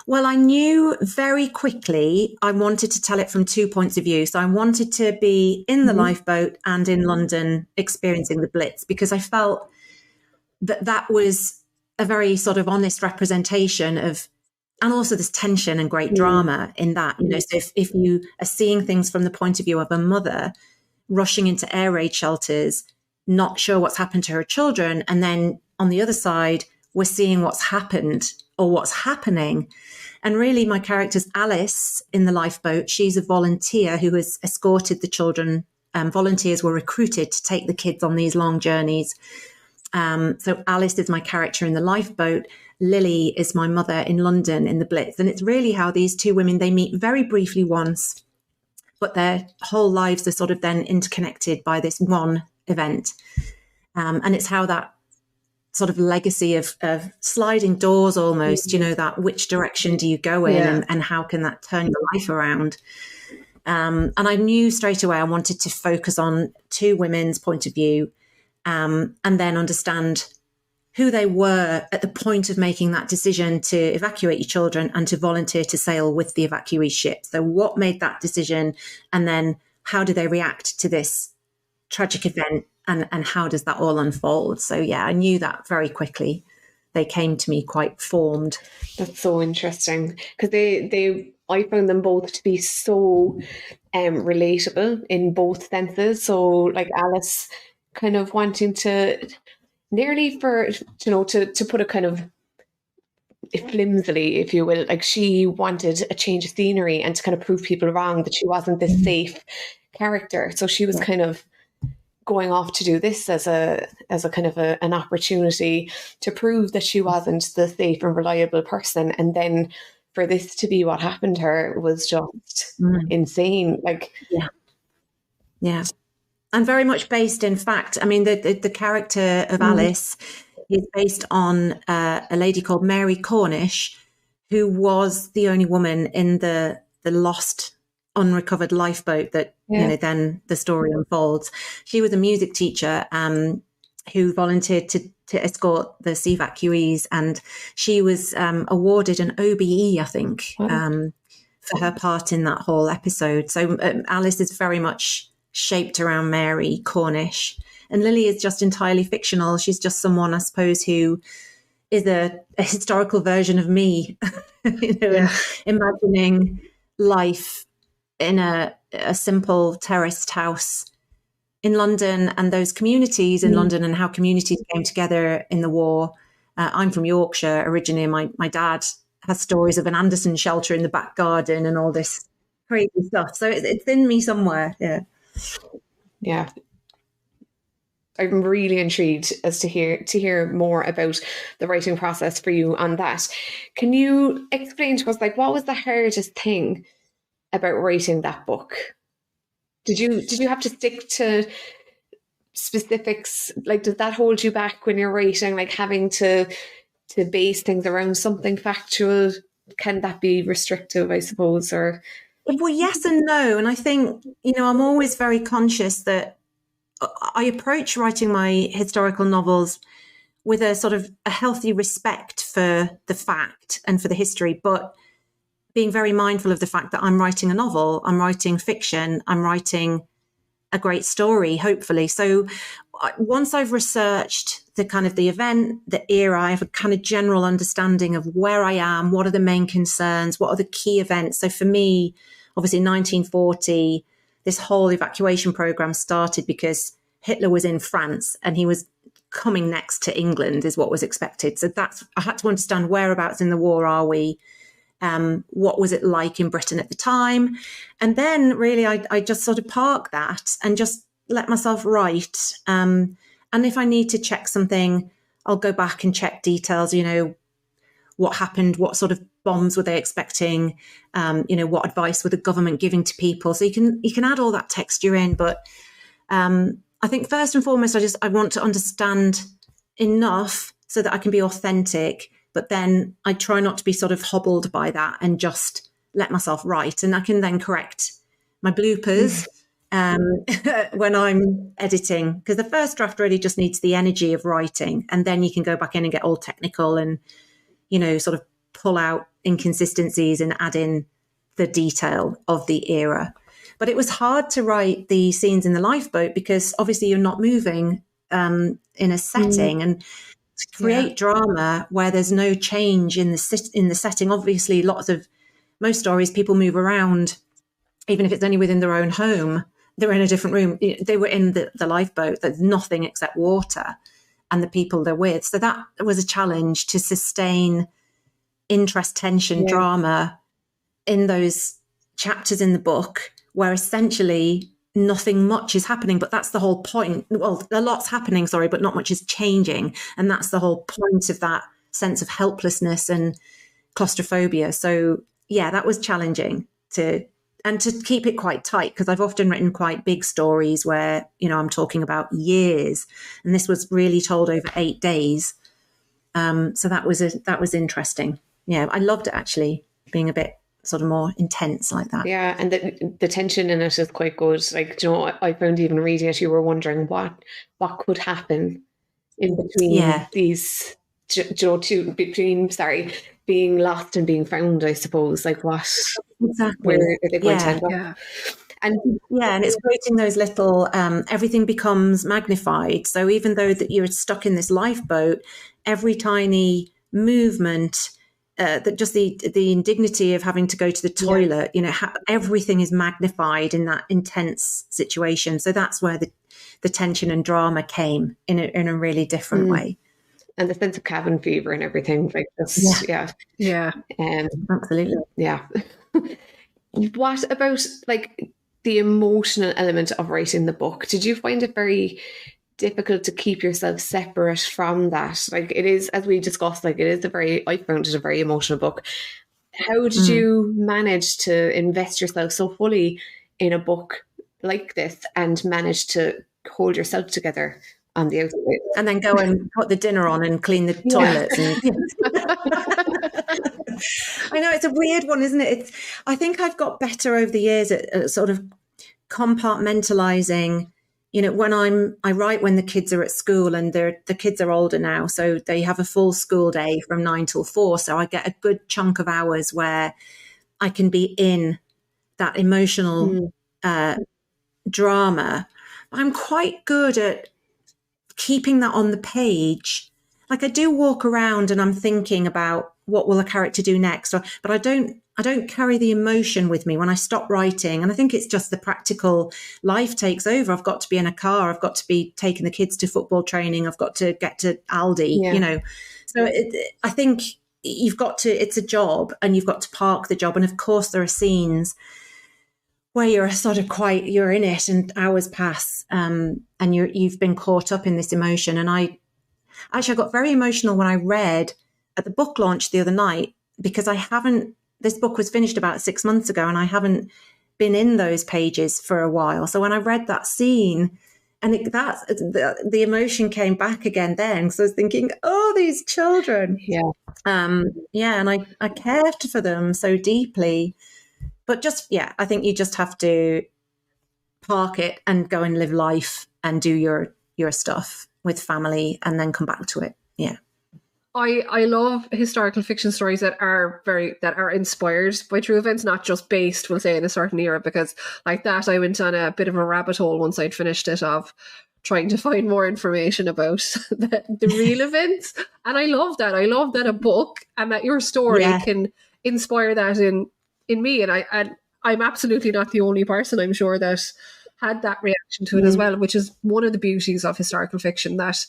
Well, I knew very quickly I wanted to tell it from 2 points of view. So I wanted to be in the lifeboat and in London experiencing the Blitz, because I felt that was a very sort of honest representation of, and also this tension and great drama in that, so if you are seeing things from the point of view of a mother rushing into air raid shelters, not sure what's happened to her children, and then on the other side, we're seeing what's happened or what's happening. And really, my character's Alice in the lifeboat. She's a volunteer who has escorted the children. Volunteers were recruited to take the kids on these long journeys. So Alice is my character in the lifeboat. Lily is my mother in London in the Blitz. And it's really how these two women, they meet very briefly once, but their whole lives are sort of then interconnected by this one event. And it's how that sort of legacy of sliding doors almost, that which direction do you go in and how can that turn your life around? And I knew straight away I wanted to focus on two women's point of view and then understand who they were at the point of making that decision to evacuate your children and to volunteer to sail with the evacuee ship. So what made that decision? And then how do they react to this tragic event? And how does that all unfold? So, yeah, I knew that very quickly. They came to me quite formed. That's so interesting, because I found them both to be so relatable in both senses. So, like Alice kind of wanting to nearly to put a kind of flimsily, if you will, like she wanted a change of scenery and to kind of prove people wrong that she wasn't this safe character. So she was kind of going off to do this as a kind of an opportunity to prove that she wasn't the safe and reliable person. And then for this to be what happened to her was just insane. Like, yeah. And very much based, in fact, I mean, the character of Alice is based on a lady called Mary Cornish, who was the only woman in the lost, unrecovered lifeboat that, then the story unfolds. She was a music teacher who volunteered to escort the sea evacuees, and she was awarded an OBE, I think, for her part in that whole episode. So Alice is very much shaped around Mary Cornish, and Lily is just entirely fictional. She's just someone, I suppose, who is a historical version of me, and imagining life in a simple terraced house in London, and those communities in London, and how communities came together in the war. I'm from Yorkshire originally, and my dad has stories of an Anderson shelter in the back garden and all this crazy stuff. So it's in me somewhere. Yeah. I'm really intrigued as to hear more about the writing process for you on that. Can you explain to us, like, what was the hardest thing about writing that book? Did you have to stick to specifics? Like, did that hold you back when you're writing, like having to base things around something factual? Can that be restrictive, I suppose? Or well, yes and no. And I think, I'm always very conscious that I approach writing my historical novels with a sort of a healthy respect for the fact and for the history, but being very mindful of the fact that I'm writing a novel, I'm writing fiction, I'm writing a great story, hopefully. So once I've researched the event, the era, I have a kind of general understanding of where I am, what are the main concerns, what are the key events. So for me, obviously 1940, this whole evacuation program started because Hitler was in France and he was coming next to England is what was expected. So I had to understand whereabouts in the war are we, what was it like in Britain at the time? And then really I just sort of park that and just let myself write. And if I need to check something, I'll go back and check details, what happened, what sort of bombs were they expecting, what advice were the government giving to people. So you can add all that texture in. But I think first and foremost, I want to understand enough so that I can be authentic. But then I try not to be sort of hobbled by that and just let myself write. And I can then correct my bloopers when I'm editing, because the first draft really just needs the energy of writing. And then you can go back in and get all technical and, sort of pull out inconsistencies and add in the detail of the era. But it was hard to write the scenes in the lifeboat because obviously you're not moving in a setting. And to create drama where there's no change in the setting. Obviously, most stories, people move around, even if it's only within their own home. They're in a different room. They were in the lifeboat. There's nothing except water and the people they're with. So that was a challenge to sustain interest, tension, drama in those chapters in the book where essentially nothing much is happening, but that's the whole point. Well, a lot's happening, but not much is changing. And that's the whole point of that sense of helplessness and claustrophobia. So yeah, that was challenging to keep it quite tight, because I've often written quite big stories where, I'm talking about years, and this was really told over 8 days. So that was interesting. Yeah, I loved it actually, being a bit sort of more intense like that. Yeah, and the tension in it is quite good. Like, I found even reading it, you were wondering what could happen in between these, being lost and being found, I suppose. Like where are they going to end up? Yeah. And it's creating those little, everything becomes magnified. So even though that you're stuck in this lifeboat, every tiny movement, that just the indignity of having to go to the toilet, everything is magnified in that intense situation. So that's where the tension and drama came in a really different way. And the sense of cabin fever and everything, like just, absolutely. Yeah. What about like the emotional element of writing the book? Did you find it very difficult to keep yourself separate from that? Like it is, as we discussed, like I found it a very emotional book. How did you manage to invest yourself so fully in a book like this and manage to hold yourself together on the outside? And then go and put the dinner on and clean the toilets. I know it's a weird one, isn't it? I think I've got better over the years at sort of compartmentalizing. When I write when the kids are at school, and the kids are older now, so they have a full school day from 9 till 4. So I get a good chunk of hours where I can be in that emotional drama. I'm quite good at keeping that on the page. Like I do walk around and I'm thinking about what will a character do next, but I don't carry the emotion with me when I stop writing. And I think it's just the practical life takes over. I've got to be in a car. I've got to be taking the kids to football training. I've got to get to Aldi, So I think it's a job, and you've got to park the job. And of course there are scenes where you're sort of you're in it and hours pass, and you've been caught up in this emotion. And I got very emotional when I read at the book launch the other night, because this book was finished about 6 months ago and I haven't been in those pages for a while. So when I read that scene, and the emotion came back again then, because I was thinking, oh, these children. And I cared for them so deeply. But I think you just have to park it and go and live life and do your stuff with family and then come back to it. Yeah. I love historical fiction stories that are inspired by true events, not just based, we'll say, in a certain era, because like that, I went on a bit of a rabbit hole once I'd finished it of trying to find more information about the real events. And I love that. I love that a book and that your story can inspire that in me. And I'm absolutely not the only person, I'm sure, that had that reaction to it as well, which is one of the beauties of historical fiction, that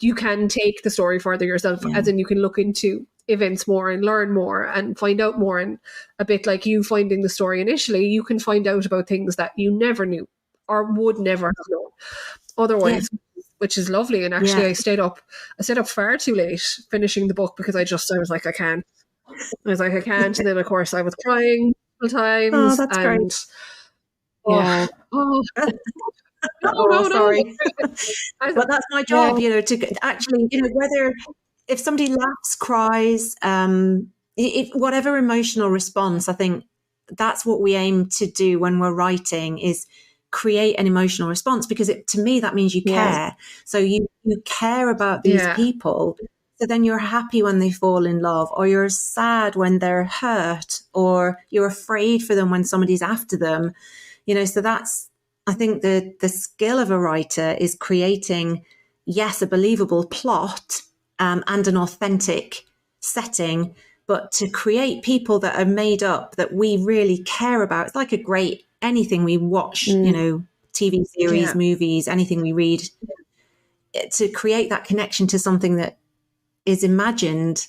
you can take the story further yourself, as in you can look into events more and learn more and find out more. And a bit like you finding the story initially, you can find out about things that you never knew or would never have known otherwise, which is lovely. And actually I stayed up far too late finishing the book, because I was like, I can't. And then of course I was crying times. Oh, that's great. Sorry. But that's my job, to actually, whether if somebody laughs, cries, whatever emotional response, I think that's what we aim to do when we're writing, is create an emotional response, because to me that means you care. So you care about these people. So then you're happy when they fall in love, or you're sad when they're hurt, or you're afraid for them when somebody's after them. So that's, I think the skill of a writer is creating, a believable plot and an authentic setting, but to create people that are made up, that we really care about. It's like anything we watch, TV series, movies, anything we read, to create that connection to something that is imagined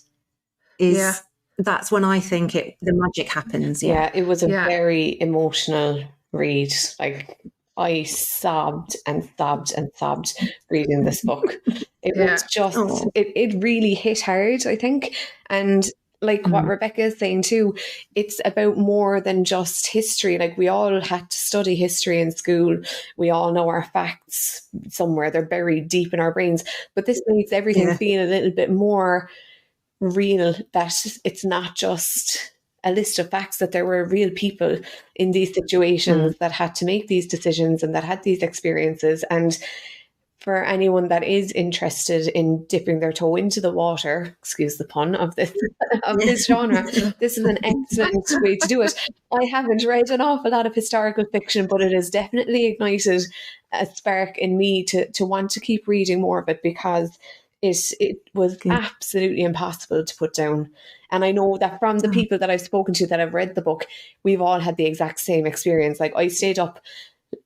that's when I think the magic happens. Yeah, it was a very emotional read. Like I sobbed and sobbed and sobbed reading this book. It was just, it really hit hard, I think. And like what Rebecca is saying too, it's about more than just history. Like we all had to study history in school. We all know our facts somewhere. They're buried deep in our brains. But this makes everything feel a little bit more real, that it's not just a list of facts, that there were real people in these situations that had to make these decisions and that had these experiences. And for anyone that is interested in dipping their toe into the water, excuse the pun, of this genre, this is an excellent way to do it. I haven't read an awful lot of historical fiction, but it has definitely ignited a spark in me to want to keep reading more of it, because it was absolutely impossible to put down. And I know that from the people that I've spoken to that have read the book, we've all had the exact same experience. Like, I stayed up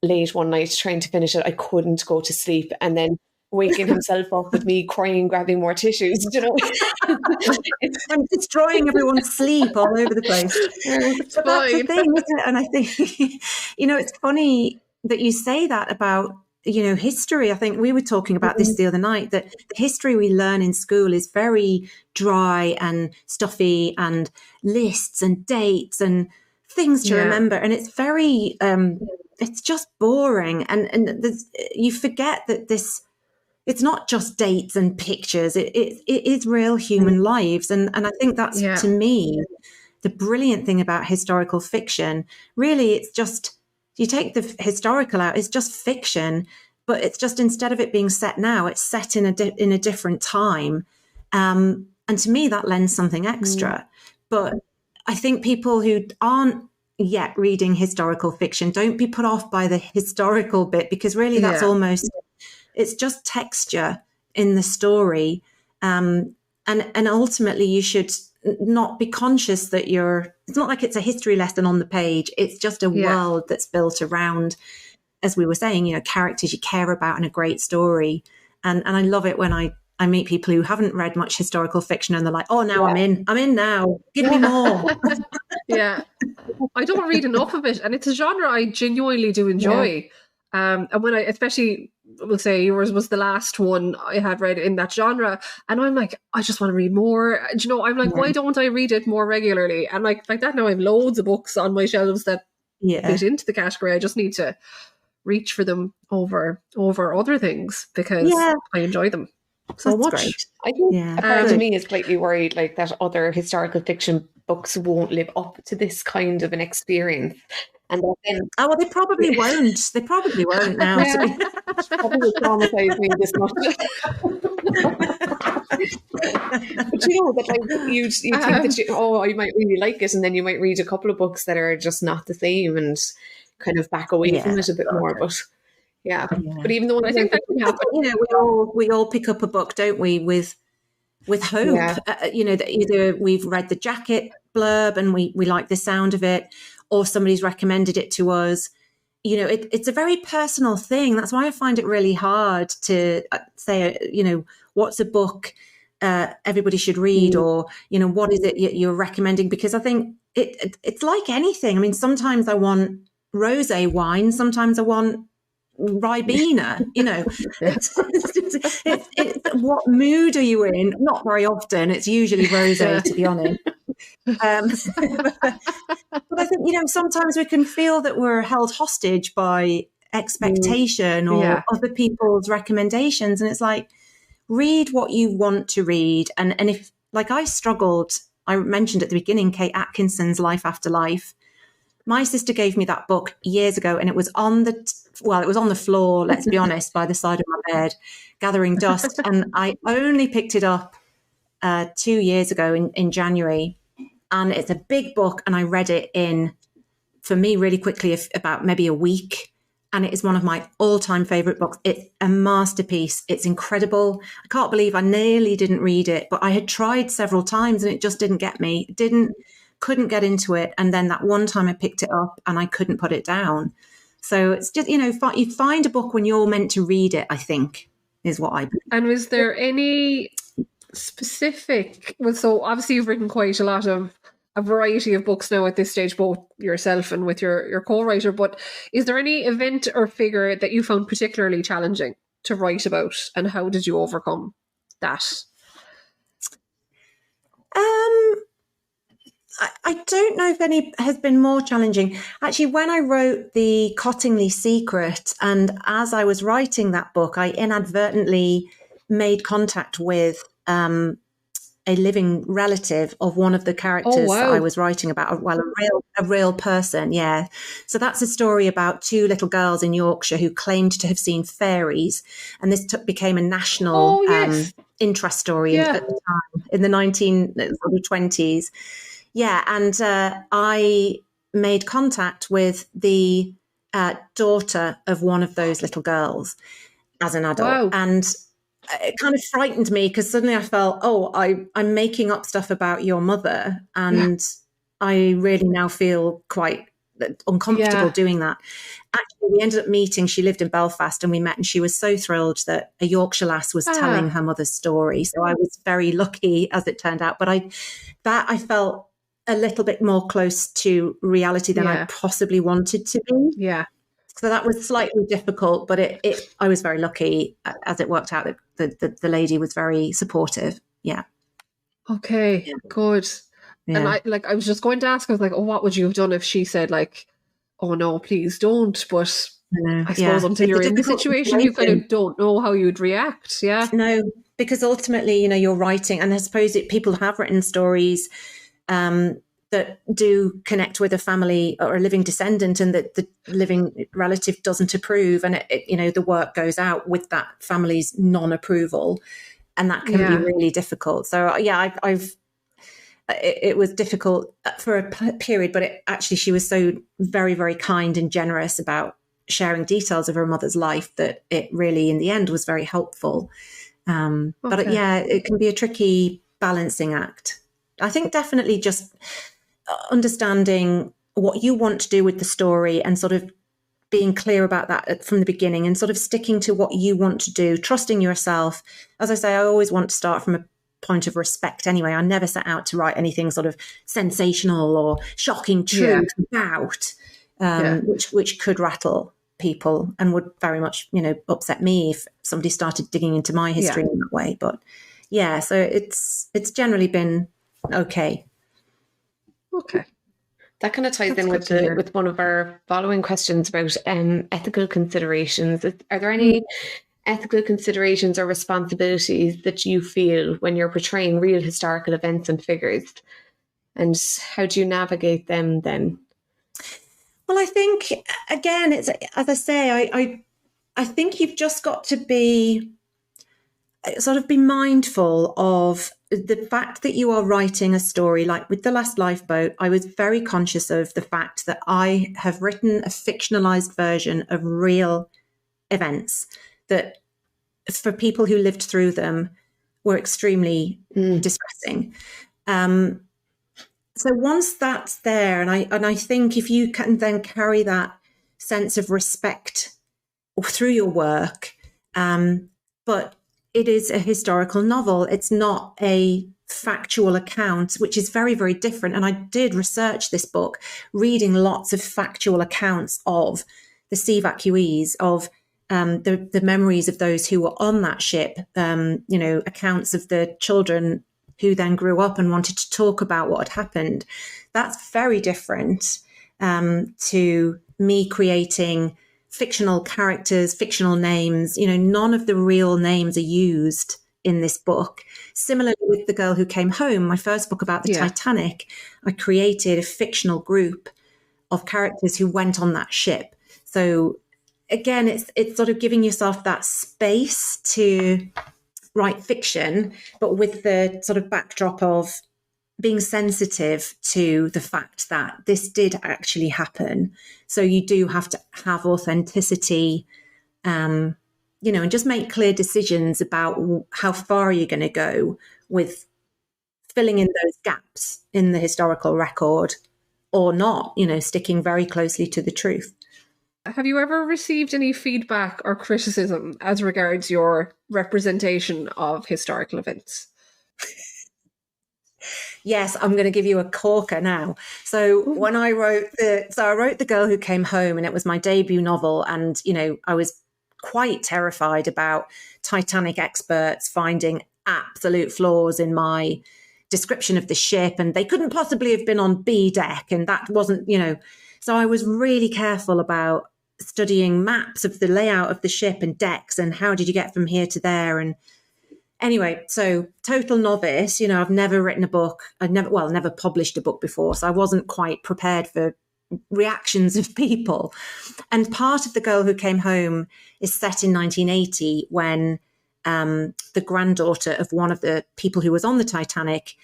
late one night trying to finish it. I couldn't go to sleep, and then waking himself up with me crying, grabbing more tissues, you know. And destroying everyone's sleep all over the place. But that's the thing, isn't it? And I think, you know, it's funny that you say that about, you know, history. I think we were talking about this the other night, that the history we learn in school is very dry and stuffy, and lists and dates and things to remember. And it's very, it's just boring. And you forget that it's not just dates and pictures. It is real human lives. And I think that's, to me, the brilliant thing about historical fiction. Really, it's just, you take the historical out, it's just fiction, but it's just, instead of it being set now, it's set in a different time. And to me, that lends something extra. But I think people who aren't yet reading historical fiction, don't be put off by the historical bit, because really that's almost, it's just texture in the story. And ultimately you should not be conscious that it's not like it's a history lesson on the page. It's just a world that's built around, as we were saying, you know, characters you care about and a great story. And I love it when I meet people who haven't read much historical fiction and they're like, oh, now I'm in now. Give me more. I don't read enough of it. And it's a genre I genuinely do enjoy. And when especially, we'll say yours was the last one I had read in that genre, and I'm like, I just want to read more. Do you know, I'm like, why don't I read it more regularly? And like that now, I have loads of books on my shelves that fit into the category. I just need to reach for them over other things, because I enjoy them so much. Great. I think a part of me is slightly worried, like, that other historical fiction books won't live up to this kind of an experience. And then, well, they probably won't. They probably won't now. Probably traumatise me this much. But you know, that like you think that I might really like it, and then you might read a couple of books that are just not the same, and kind of back away from it a bit more. But but even though I think that can happen, you know, we all pick up a book, don't we, with hope. You know, that either we've read the jacket blurb and we like the sound of it, or somebody's recommended it to us. You know, it's a very personal thing. That's why I find it really hard to say, you know, what's a book everybody should read, or, you know, what is it you're recommending? Because I think it's like anything. I mean, sometimes I want rosé wine, sometimes I want Ribena, you know. It's what mood are you in? Not very often. It's usually rosé, to be honest. But I think, you know, sometimes we can feel that we're held hostage by expectation or other people's recommendations, and it's like, read what you want to read. And if, like, I mentioned at the beginning Kate Atkinson's Life After Life. My sister gave me that book years ago, and it was on the floor, let's be honest, by the side of my bed, gathering dust. And I only picked it up 2 years ago in January. And it's a big book, and I read it in, for me, really quickly, about maybe a week. And it is one of my all-time favourite books. It's a masterpiece. It's incredible. I can't believe I nearly didn't read it, but I had tried several times and it just didn't get me. Couldn't get into it. And then that one time I picked it up and I couldn't put it down. So it's just, you know, you find a book when you're meant to read it, I think, is what I believe. And was there any specific, so obviously you've written quite a variety of books now at this stage, both yourself and with your co-writer, but is there any event or figure that you found particularly challenging to write about, and how did you overcome that? I don't know if any has been more challenging. Actually, when I wrote The Cottingley Secret, and as I was writing that book, I inadvertently made contact with a living relative of one of the characters wow. that I was writing about. Well, a real person, yeah. So that's a story about two little girls in Yorkshire who claimed to have seen fairies, and this became a national yes. interest story Yeah. at the time in the 1920s. Yeah, and I made contact with the daughter of one of those little girls as an adult, Wow. and it kind of frightened me because suddenly I felt, I'm making up stuff about your mother, and I really now feel quite uncomfortable doing that. Actually, we ended up meeting. She lived in Belfast, and we met, and she was so thrilled that a Yorkshire lass was telling her mother's story. So I was very lucky, as it turned out. But I felt a little bit more close to reality than I possibly wanted to be. Yeah. So that was slightly difficult, but I was very lucky as it worked out that the lady was very supportive. Yeah. Okay, good. And I was just going to ask, I was like, oh, what would you have done if she said like, oh no, please don't. But I suppose until you're in the situation, you kind of don't know how you'd react. Yeah. No, because ultimately, you're writing, and I suppose people have written stories that do connect with a family or a living descendant, and that the living relative doesn't approve, and the work goes out with that family's non-approval, and that can be really difficult. So it was difficult for a period, but she was so very, very kind and generous about sharing details of her mother's life that it really, in the end, was very helpful. But it can be a tricky balancing act. I think definitely just understanding what you want to do with the story and sort of being clear about that from the beginning, and sort of sticking to what you want to do, trusting yourself. As I say, I always want to start from a point of respect anyway. I never set out to write anything sort of sensational or shocking truth about, which could rattle people and would very much, upset me if somebody started digging into my history in that way. But so it's generally been okay. Okay. That kind of ties in with one of our following questions about ethical considerations. Are there any ethical considerations or responsibilities that you feel when you're portraying real historical events and figures? And how do you navigate them then? Well, I think, again, it's, as I say, I think you've just got to be mindful of the fact that you are writing a story. Like with The Last Lifeboat, I was very conscious of the fact that I have written a fictionalized version of real events that, for people who lived through them, were extremely distressing. So once that's there, and I think if you can then carry that sense of respect through your work, but it is a historical novel. It's not a factual account, which is very, very different. And I did research this book, reading lots of factual accounts of the sea evacuees, of the memories of those who were on that ship, accounts of the children who then grew up and wanted to talk about what had happened. That's very different to me creating fictional characters, fictional names. None of the real names are used in this book. Similarly with The Girl Who Came Home, my first book about the Titanic, I created a fictional group of characters who went on that ship. So again, it's sort of giving yourself that space to write fiction, but with the sort of backdrop of being sensitive to the fact that this did actually happen. So you do have to have authenticity, and just make clear decisions about how far you're going to go with filling in those gaps in the historical record, or not, sticking very closely to the truth. Have you ever received any feedback or criticism as regards your representation of historical events? Yes, I'm going to give you a corker now. So when I wrote The Girl Who Came Home, and it was my debut novel, and I was quite terrified about Titanic experts finding absolute flaws in my description of the ship, and they couldn't possibly have been on B deck, and that wasn't, so I was really careful about studying maps of the layout of the ship and decks, and how did you get from here to there, and Anyway, so total novice, I've never written a book. Never published a book before. So I wasn't quite prepared for reactions of people. And part of The Girl Who Came Home is set in 1980 when the granddaughter of one of the people who was on the Titanic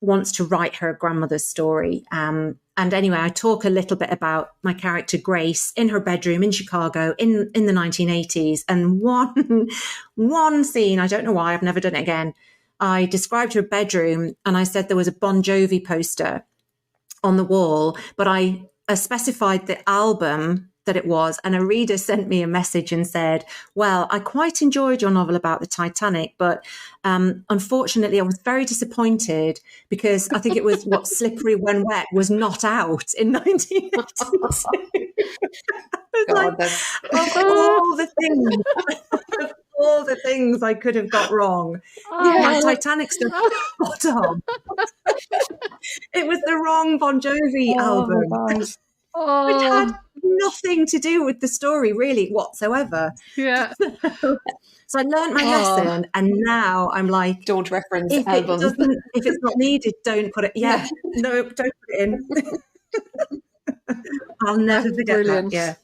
wants to write her grandmother's story. And anyway, I talk a little bit about my character Grace in her bedroom in Chicago in the 1980s. And one scene, I don't know why, I've never done it again. I described her bedroom and I said there was a Bon Jovi poster on the wall, but I specified the album that it was. And a reader sent me a message and said, well, I quite enjoyed your novel about the Titanic, but unfortunately I was very disappointed because I think it was what Slippery When Wet was not out in 1982. God, all the things I could have got wrong. My Titanic stuff was spot on. It was the wrong Bon Jovi album. Which had nothing to do with the story really whatsoever. Yeah. So I learned my lesson, and now I'm like, don't reference if albums. If it's not needed, don't put it. Yeah, no, don't put it in. I'll never forget Brilliant. that. Yeah,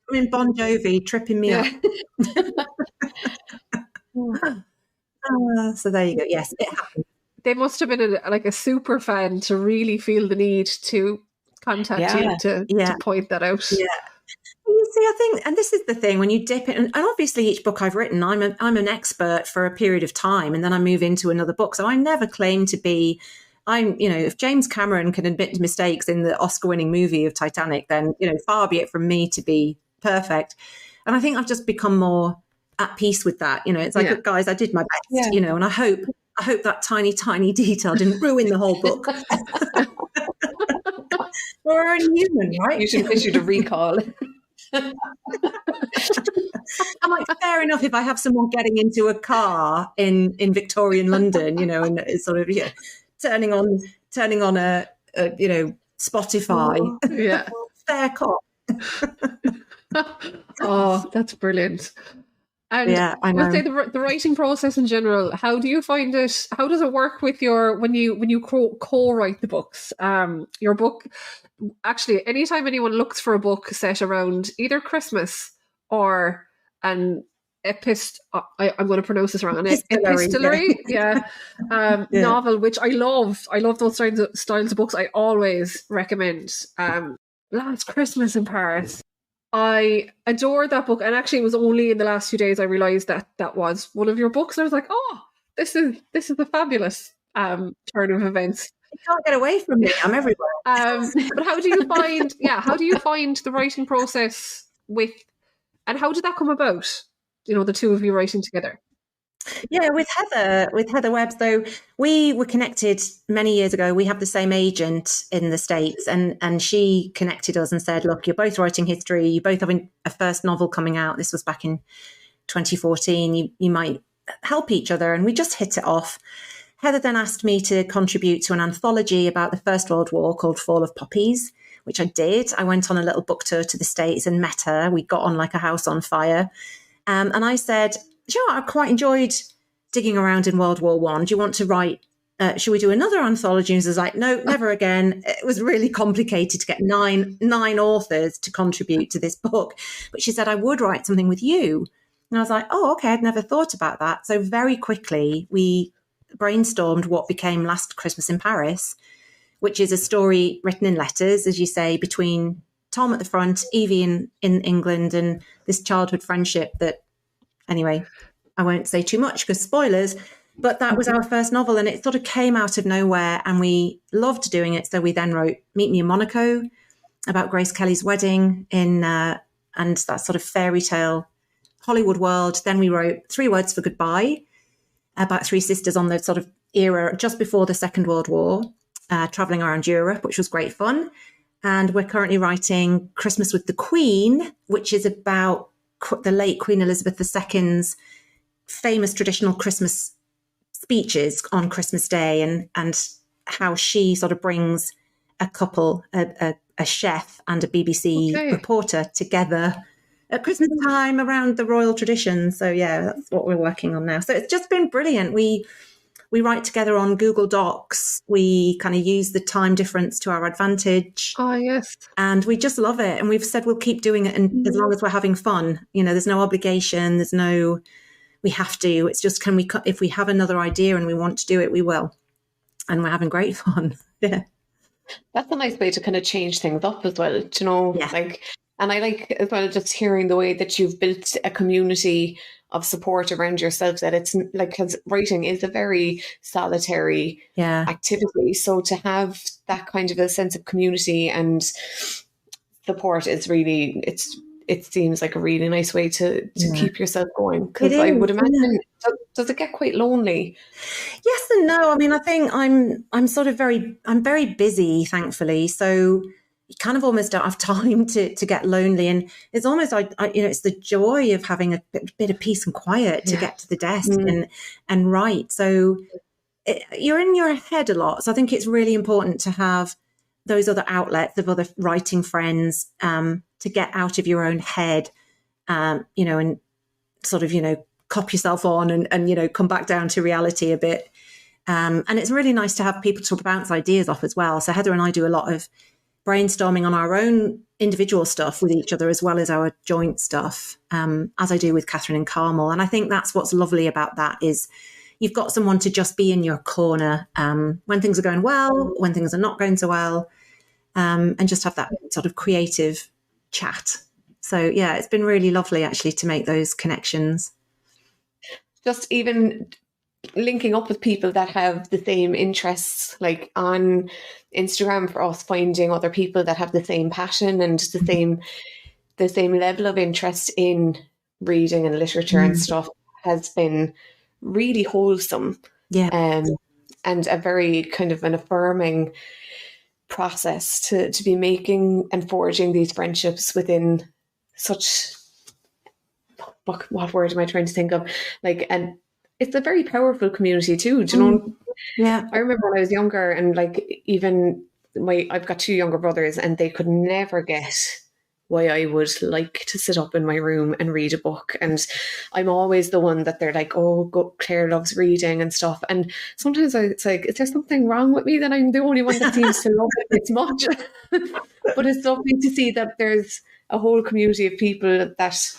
I mean Bon Jovi tripping me up. So there you go. Yes, it happened. They must have been a super fan to really feel the need to contact you to point that out. Yeah. You see, I think, and this is the thing, when you dip in, and obviously each book I've written, I'm an expert for a period of time, and then I move into another book. So I never claim to be, if James Cameron can admit to mistakes in the Oscar-winning movie of Titanic, then, far be it from me to be perfect. And I think I've just become more at peace with that. It's like, guys, I did my best, and I hope that tiny, tiny detail didn't ruin the whole book. We're only human, right? You should issue a recall. I'm like, fair enough if I have someone getting into a car in Victorian London, and it's sort of turning on a Spotify. Yeah. Fair cop. Oh, that's brilliant. And I know. let's say the writing process in general, how do you find it? How does it work with when you co-write the books? Your book, actually, anytime anyone looks for a book set around either Christmas or an I'm going to pronounce this wrong, an epistolary novel, which I love. I love those styles of books. I always recommend Last Christmas in Paris. I adore that book, and actually it was only in the last few days I realised that was one of your books, and I was like, oh, this is a fabulous turn of events. You can't get away from me. I'm everywhere. But how do you find the writing process and how did that come about? The two of you writing together. Yeah, with Heather Webb. So we were connected many years ago. We have the same agent in the States, and she connected us and said, look, you're both writing history. You both have a first novel coming out. This was back in 2014. You might help each other. And we just hit it off. Heather then asked me to contribute to an anthology about the First World War called Fall of Poppies, which I did. I went on a little book tour to the States and met her. We got on like a house on fire. And I said, I quite enjoyed digging around in World War I. Do you want to write, should we do another anthology? And she was like, no, never again. It was really complicated to get nine authors to contribute to this book. But she said, I would write something with you. And I was like, oh, okay, I'd never thought about that. So very quickly, we brainstormed what became Last Christmas in Paris, which is a story written in letters, as you say, between Tom at the front, Evie in England, and this childhood friendship that, anyway, I won't say too much because spoilers, but that was our first novel, and it sort of came out of nowhere and we loved doing it. So we then wrote Meet Me in Monaco about Grace Kelly's wedding and that sort of fairy tale Hollywood world. Then we wrote 3 Words for Goodbye about 3 sisters on the sort of era just before the Second World War, traveling around Europe, which was great fun. And we're currently writing Christmas with the Queen, which is about the late Queen Elizabeth II's famous traditional Christmas speeches on Christmas Day, and how she sort of brings a couple, a chef and a BBC reporter together at Christmas time around the royal tradition. So yeah, that's what we're working on now. So it's just been brilliant. We write together on Google Docs. We kind of use the time difference to our advantage. Oh, yes. And we just love it. And we've said we'll keep doing it, and as long as we're having fun. There's no obligation. There's no, we have to. It's just, if we have another idea and we want to do it, we will. And we're having great fun. Yeah. That's a nice way to kind of change things up as well, Yeah. And I like as well just hearing the way that you've built a community of support around yourself, that it's like, because writing is a very solitary activity. So to have that kind of a sense of community and support is really, it seems like a really nice way to keep yourself going. Because I would imagine, does it get quite lonely? Yes and no. I mean, I think I'm very busy, thankfully. So you kind of almost don't have time to get lonely. And it's almost like, it's the joy of having a bit of peace and quiet to get to the desk and write. So you're in your head a lot. So I think it's really important to have those other outlets of other writing friends, to get out of your own head, and sort of, cop yourself on and come back down to reality a bit. And it's really nice to have people to bounce ideas off as well. So Heather and I do a lot of brainstorming on our own individual stuff with each other, as well as our joint stuff, as I do with Catherine and Carmel. And I think that's what's lovely about that, is you've got someone to just be in your corner, when things are going well, when things are not going so well, and just have that sort of creative chat. So yeah, it's been really lovely actually to make those connections. Just even linking up with people that have the same interests, like on Instagram, for us, finding other people that have the same passion and the same level of interest in reading and literature and stuff, has been really wholesome. Yeah. And a very kind of an affirming process to be making and forging these friendships within such, what word am I trying to think of? And it's a very powerful community too. Do you know? Yeah. I remember when I was younger, and even I've got two younger brothers, and they could never get why I would like to sit up in my room and read a book. And I'm always the one that they're like, oh, Claire loves reading and stuff. And sometimes it's like, is there something wrong with me that I'm the only one that seems to love it this much? But it's lovely to see that there's a whole community of people that,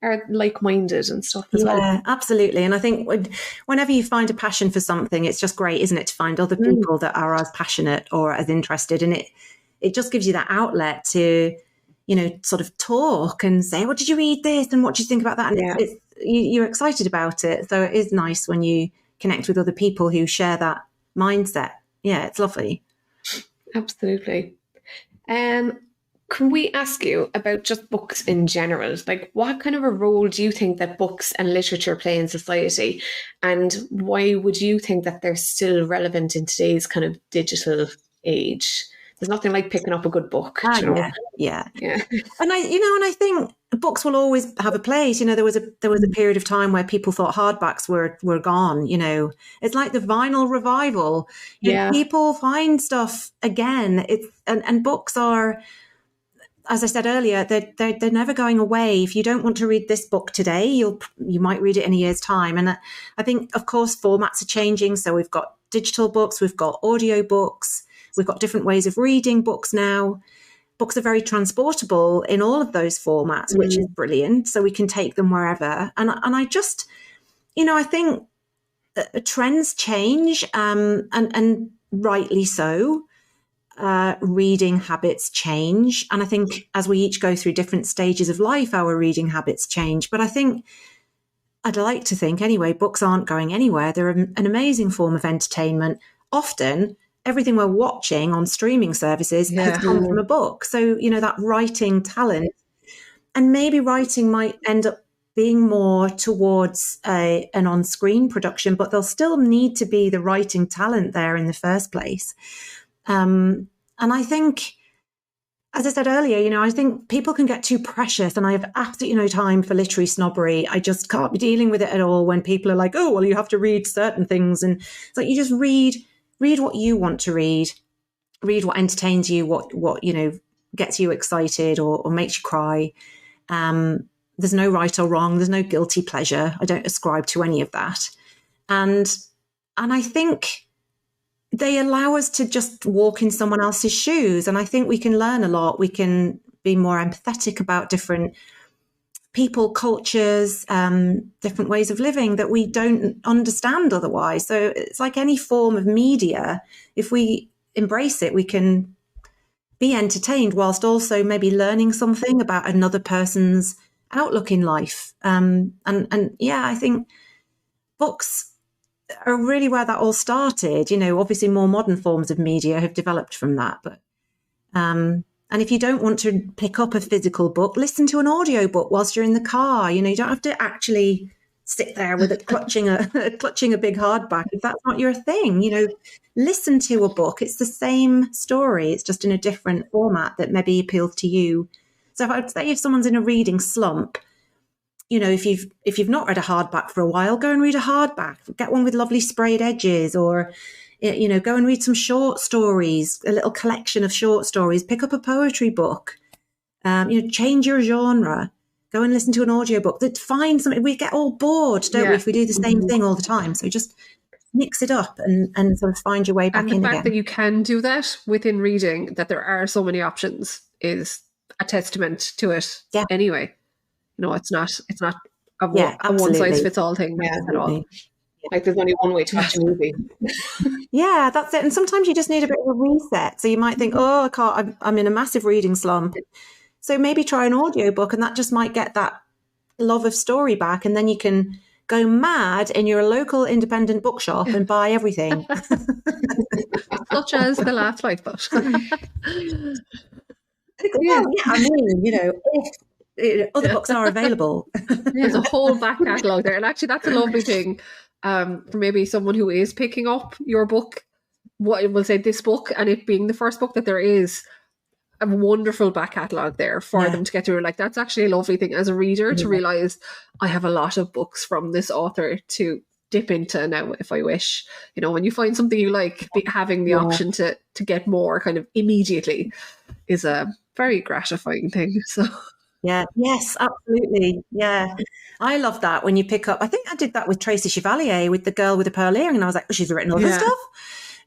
are like-minded and stuff as well. Yeah, absolutely. And I think whenever you find a passion for something, it's just great, isn't it, to find other people that are as passionate or as interested. And it just gives you that outlet to, sort of talk and say, what did you read this? And what do you think about that? And you're excited about it. So it is nice when you connect with other people who share that mindset. Yeah, it's lovely. Absolutely. Can we ask you about just books in general? Like, what kind of a role do you think that books and literature play in society? And why would you think that they're still relevant in today's kind of digital age? There's nothing like picking up a good book. Yeah. And I think books will always have a place. There was a period of time where people thought hardbacks were gone. It's like the vinyl revival. People find stuff again. And books are, as I said earlier, they're never going away. If you don't want to read this book today, you might read it in a year's time. And I think, of course, formats are changing. So we've got digital books, we've got audio books, we've got different ways of reading books now. Books are very transportable in all of those formats, which is brilliant. So we can take them wherever. And I just, I think trends change, and rightly so. Reading habits change. And I think as we each go through different stages of life, our reading habits change. But I think, I'd like to think anyway, books aren't going anywhere. They're an amazing form of entertainment. Often, everything we're watching on streaming services has come from a book. So, that writing talent, and maybe writing might end up being more towards an on-screen production, but there'll still need to be the writing talent there in the first place. And I think, as I said earlier, I think people can get too precious, and I have absolutely no time for literary snobbery. I just can't be dealing with it at all when people are like, oh, well, you have to read certain things. And it's like, you just read what you want to read what entertains you, what gets you excited or makes you cry. There's no right or wrong. There's no guilty pleasure. I don't ascribe to any of that. And I think they allow us to just walk in someone else's shoes. And I think we can learn a lot. We can be more empathetic about different people, cultures, different ways of living that we don't understand otherwise. So it's like any form of media. If we embrace it, we can be entertained whilst also maybe learning something about another person's outlook in life. And yeah, I think books are really where that all started. You know, obviously more modern forms of media have developed from that. But and if you don't want to pick up a physical book, listen to an audiobook whilst you're in the car. You know, you don't have to actually sit there with it clutching a big hardback if that's not your thing. You know, listen to a book. It's the same story. It's just in a different format that maybe appeals to you. So if I'd say if someone's in a reading slump, you know, if you've not read a hardback for a while, go and read a hardback. Get one with lovely sprayed edges, or, you know, go and read some short stories, a little collection of short stories. Pick up a poetry book. You know, change your genre. Go and listen to an audiobook. Find something. We get all bored, don't we, if we do the same thing all the time? So just mix it up and sort of find your way back in again. And the fact that you can do that within reading, that there are so many options, is a testament to it. Yeah. Anyway, you know, it's not a one size fits all thing at all. Like there's only one way to watch a movie. Yeah, that's it. And sometimes you just need a bit of a reset. So you might think, oh, I can't, I'm in a massive reading slump. So maybe try an audiobook, and that just might get that love of story back. And then you can go mad in your local independent bookshop and buy everything. Such as The Last Lifeboat. Yeah, I mean, you know, if other books are available. There's a whole back catalogue there. And actually, that's a lovely thing for maybe someone who is picking up your book, what it will say this book, and it being the first book, that there is a wonderful back catalogue there for them to get through. Like, that's actually a lovely thing as a reader to realise I have a lot of books from this author to dip into now if I wish. You know, when you find something you like, having the option to get more kind of immediately is a very gratifying thing. So yeah, yes, absolutely. Yeah, I love that when you pick up. I think I did that with Tracy Chevalier, with The Girl with the Pearl Earring, and I was like, oh, she's written other stuff.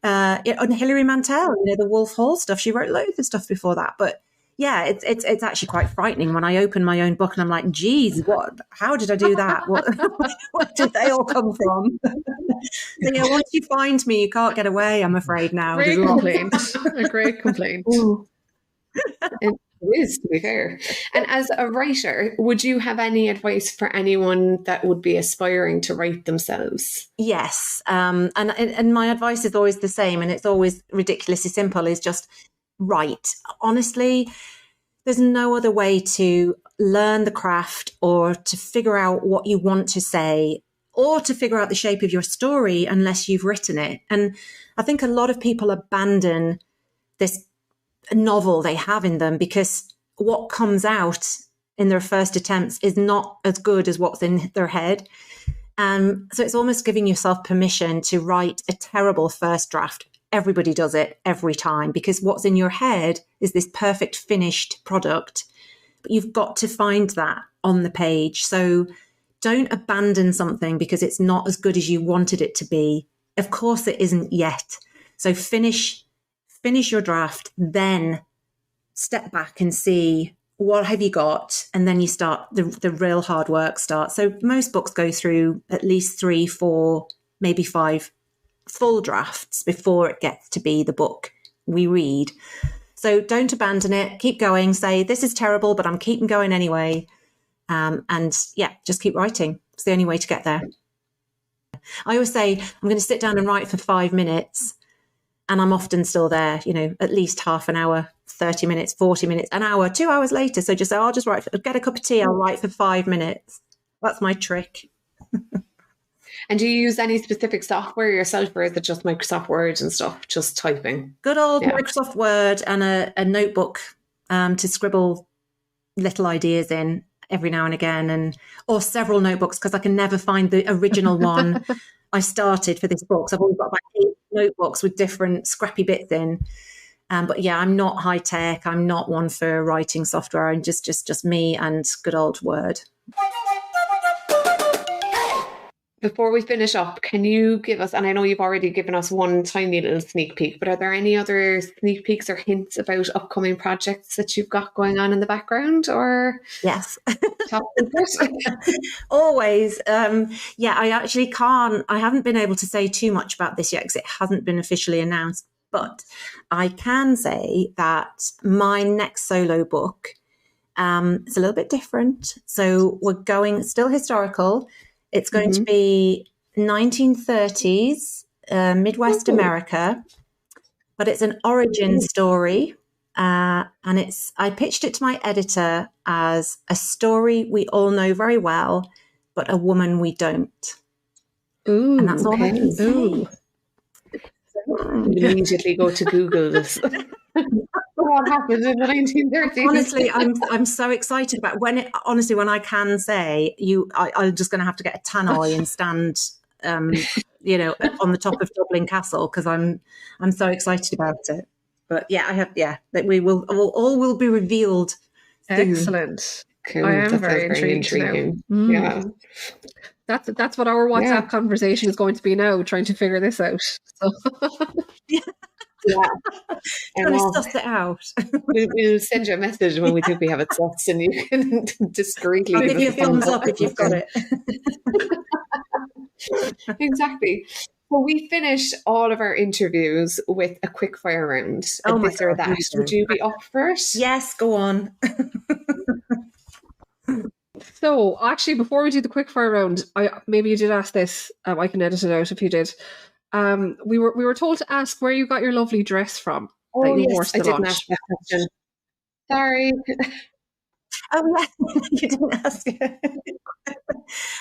And Hilary Mantel, you know, the Wolf Hall stuff. She wrote loads of stuff before that. But yeah, it's actually quite frightening when I open my own book and I'm like, geez, how did I do that? Where did they all come from? So yeah, once you find me, you can't get away, I'm afraid now. Great complaint. A great complaint. It is, to be fair. And as a writer, would you have any advice for anyone that would be aspiring to write themselves? Yes. And my advice is always the same, and it's always ridiculously simple, is just write. Honestly, there's no other way to learn the craft or to figure out what you want to say or to figure out the shape of your story unless you've written it. And I think a lot of people abandon this novel they have in them because what comes out in their first attempts is not as good as what's in their head. So it's almost giving yourself permission to write a terrible first draft. Everybody does it every time because what's in your head is this perfect finished product, but you've got to find that on the page. So don't abandon something because it's not as good as you wanted it to be. Of course it isn't yet. So finish your draft, then step back and see what have you got, and then you start the real hard work starts. So most books go through at least 3, 4, maybe 5 full drafts before it gets to be the book we read. So don't abandon it. Keep going. Say, this is terrible, but I'm keeping going anyway. And yeah, just keep writing. It's the only way to get there. I always say, I'm going to sit down and write for 5 minutes. And I'm often still there, you know, at least half an hour, 30 minutes, 40 minutes, an hour, 2 hours later. So just say, I'll just write, get a cup of tea, I'll write for 5 minutes. That's my trick. And do you use any specific software yourself, or is it just Microsoft Word and stuff, just typing? Good old Microsoft Word and a notebook to scribble little ideas in every now and again, or several notebooks, because I can never find the original one I started for this book. So I've always got about 8 notebooks with different scrappy bits in. But yeah, I'm not high tech. I'm not one for writing software. I'm just me and good old Word. Before we finish up, can you give us, and I know you've already given us one tiny little sneak peek, but are there any other sneak peeks or hints about upcoming projects that you've got going on in the background, or Yes. top secret? Always. Yeah, I haven't been able to say too much about this yet because it hasn't been officially announced, but I can say that my next solo book is a little bit different. So we're going still historical. It's going to be 1930s, Midwest America, but it's an origin story. And I pitched it to my editor as a story we all know very well, but a woman we don't. Ooh, And that's all I can say. Ooh. Immediately go to Google this. What happened in the 1930s? Honestly, I'm so excited about when I can say I'm just going to have to get a tannoy and stand, on the top of Dublin Castle because I'm so excited about it. But yeah, that we will all will be revealed soon. Excellent. Cool. I am That very sounds intrigued now. Yeah. That's what our WhatsApp conversation is going to be now, trying to figure this out. So. Yeah. Trying to suss it out. We'll send you a message when we think we have it sussed and you can discreetly I'll give you a thumbs up if you've got it. Exactly. Well, we finish all of our interviews with a quick fire round. This or that. Would you be up for it? Yes, go on. So, actually, before we do the quick fire round, maybe you did ask this. I can edit it out if you did. We were told to ask where you got your lovely dress from. Oh, that you yes, wore to I the didn't launch. ask that question. Sorry. Oh, yeah, you didn't ask.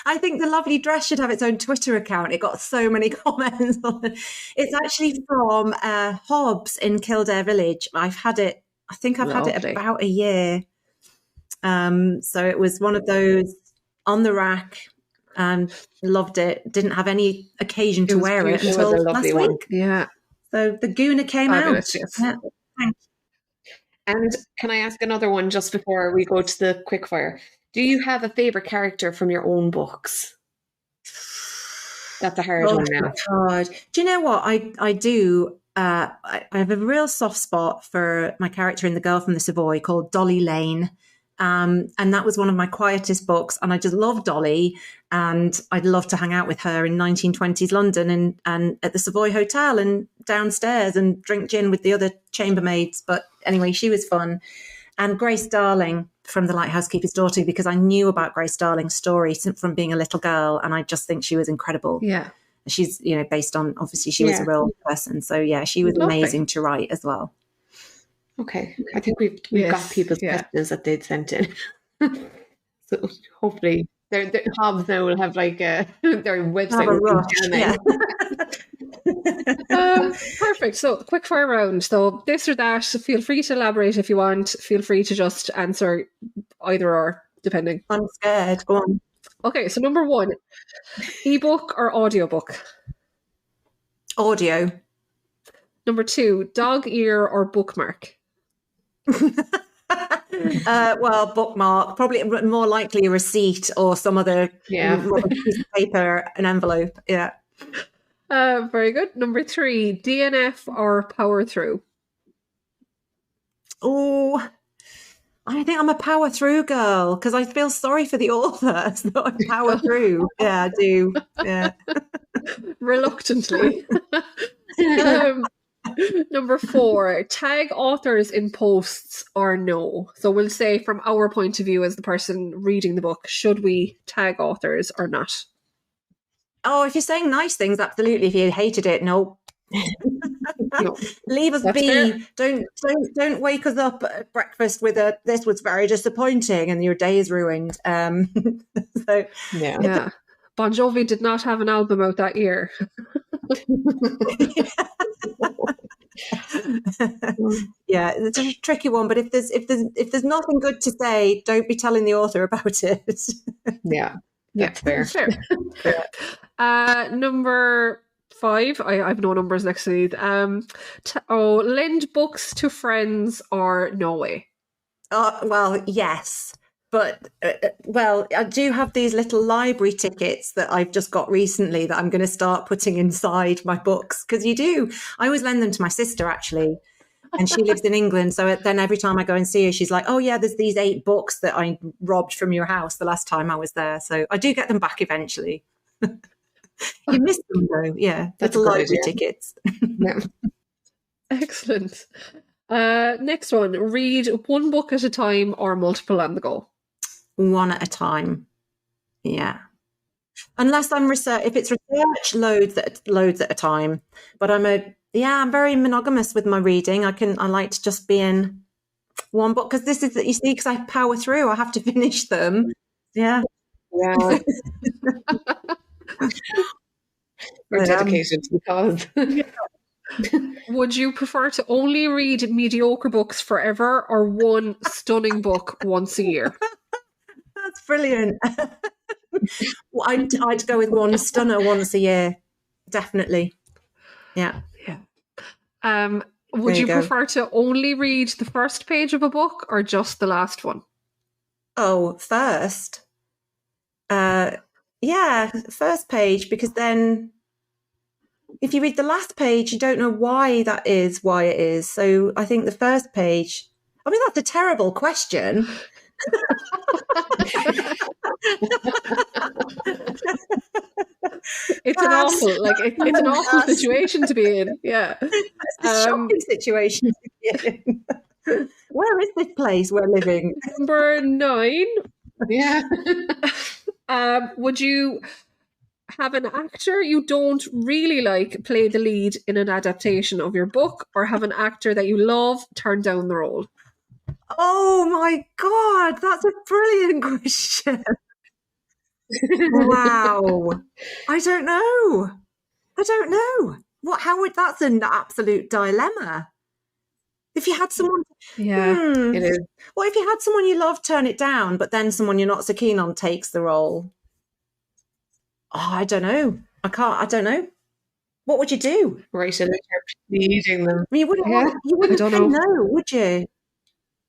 I think the lovely dress should have its own Twitter account. It got so many comments on it. It's actually from Hobbs in Kildare Village. I've had it about a year. So it was one of those on the rack. Loved it. Didn't have any occasion to wear it until last week. Yeah. So the Gaynor came Fabulous, out. yes. Yeah. Thanks. And can I ask another one just before we go to the quickfire? Do you have a favourite character from your own books? That's a hard one now. Hard. Do you know what? I do. I have a real soft spot for my character in The Girl from the Savoy called Dolly Lane. And that was one of my quietest books. And I just love Dolly. And I'd love to hang out with her in 1920s London and at the Savoy Hotel and downstairs and drink gin with the other chambermaids. But anyway, she was fun. And Grace Darling from The Lighthouse Keeper's Daughter, because I knew about Grace Darling's story from being a little girl. And I just think she was incredible. Yeah. She's, based on, obviously, she was a real person. So, yeah, she was amazing to write as well. Okay. I think we've got people's questions that they'd sent in. So hopefully their Hobbs now will have like their website. Perfect. So quick fire round. So this or that, feel free to elaborate if you want. Feel free to just answer either or, depending. I'm scared. Go on. Okay, so number 1, ebook or audiobook? Audio. Number 2, dog ear or bookmark? Well, bookmark, probably more likely a receipt or some other piece of paper, an envelope. Yeah. Very good. Number 3, DNF or power through? Oh, I think I'm a power through girl because I feel sorry for the author. So I power through. Yeah, I do. Yeah. Reluctantly. Number 4, tag authors in posts or no? So we'll say from our point of view as the person reading the book, should we tag authors or not? Oh, if you're saying nice things, absolutely. If you hated it, no. No. Leave us be. Fair. Don't wake us up at breakfast with this was very disappointing and your day is ruined. So yeah. Bon Jovi did not have an album out that year. Yeah, it's a tricky one, but if there's nothing good to say, don't be telling the author about it. Yeah. That's fair. Fair. Number 5. I have no numbers next to these. Lend books to friends or no way? Well, yes. But, well, I do have these little library tickets that I've just got recently that I'm going to start putting inside my books. Because you do. I always lend them to my sister, actually. And she lives in England. So then every time I go and see her, she's like, oh, yeah, there's these 8 books that I robbed from your house the last time I was there. So I do get them back eventually. You miss them, though. Yeah. That's little a good library idea. tickets. Yeah. Excellent. Next one. Read one book at a time or multiple on the go? One at a time. Yeah. Unless I'm if it's research, loads at a time. But I'm very monogamous with my reading. I like to just be in one book because this is, you see, because I power through. I have to finish them. Yeah. Yeah. We're dedicated to the cause. Would you prefer to only read mediocre books forever or one stunning book once a year? That's brilliant. Well, I'd go with one stunner once a year, definitely. Yeah. Would you prefer to only read the first page of a book or just the last one? Oh, first. Yeah, first page, because then if you read the last page, you don't know why it is. So I think the first page, I mean, that's a terrible question. It's an awful situation to be in. Yeah. It's a shocking situation to be in. Where is this place we're living? Number 9. Yeah. Would you have an actor you don't really like play the lead in an adaptation of your book, or have an actor that you love turn down the role? Oh my God, that's a brilliant question. Wow. I don't know. That's an absolute dilemma. If you had someone, it is. Well, if you had someone you love turn it down, but then someone you're not so keen on takes the role. Oh, I don't know. I don't know. What would you do? Write a letter pleading them. I mean, you wouldn't say no, would you?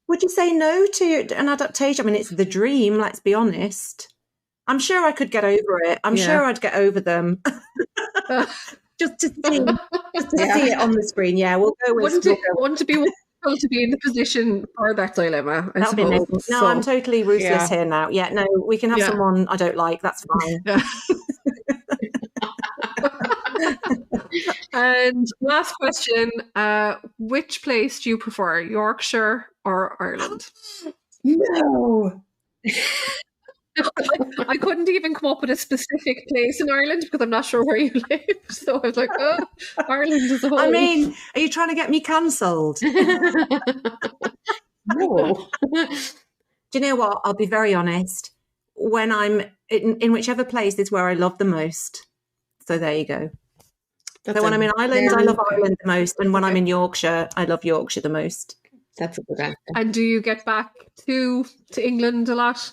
Would you say no to an adaptation? I mean, it's the dream, let's be honest. I'm sure I could get over it. I'm sure I'd get over them. just to see it on the screen. Yeah, we'll go with Wouldn't it be wonderful to be in the position for that dilemma? I suppose. No, so, I'm totally ruthless here now. Yeah, no, we can have someone I don't like. That's fine. Yeah. And last question, which place do you prefer, Yorkshire or Ireland? No. I couldn't even come up with a specific place in Ireland because I'm not sure where you live. So I was like, Ireland as a whole. I mean, are you trying to get me cancelled? No. Do you know what? I'll be very honest. When I'm in whichever place is where I love the most. So there you go. So when I'm in Ireland, I love Ireland the most. And when I'm in Yorkshire, I love Yorkshire the most. That's a good answer. And do you get back to England a lot?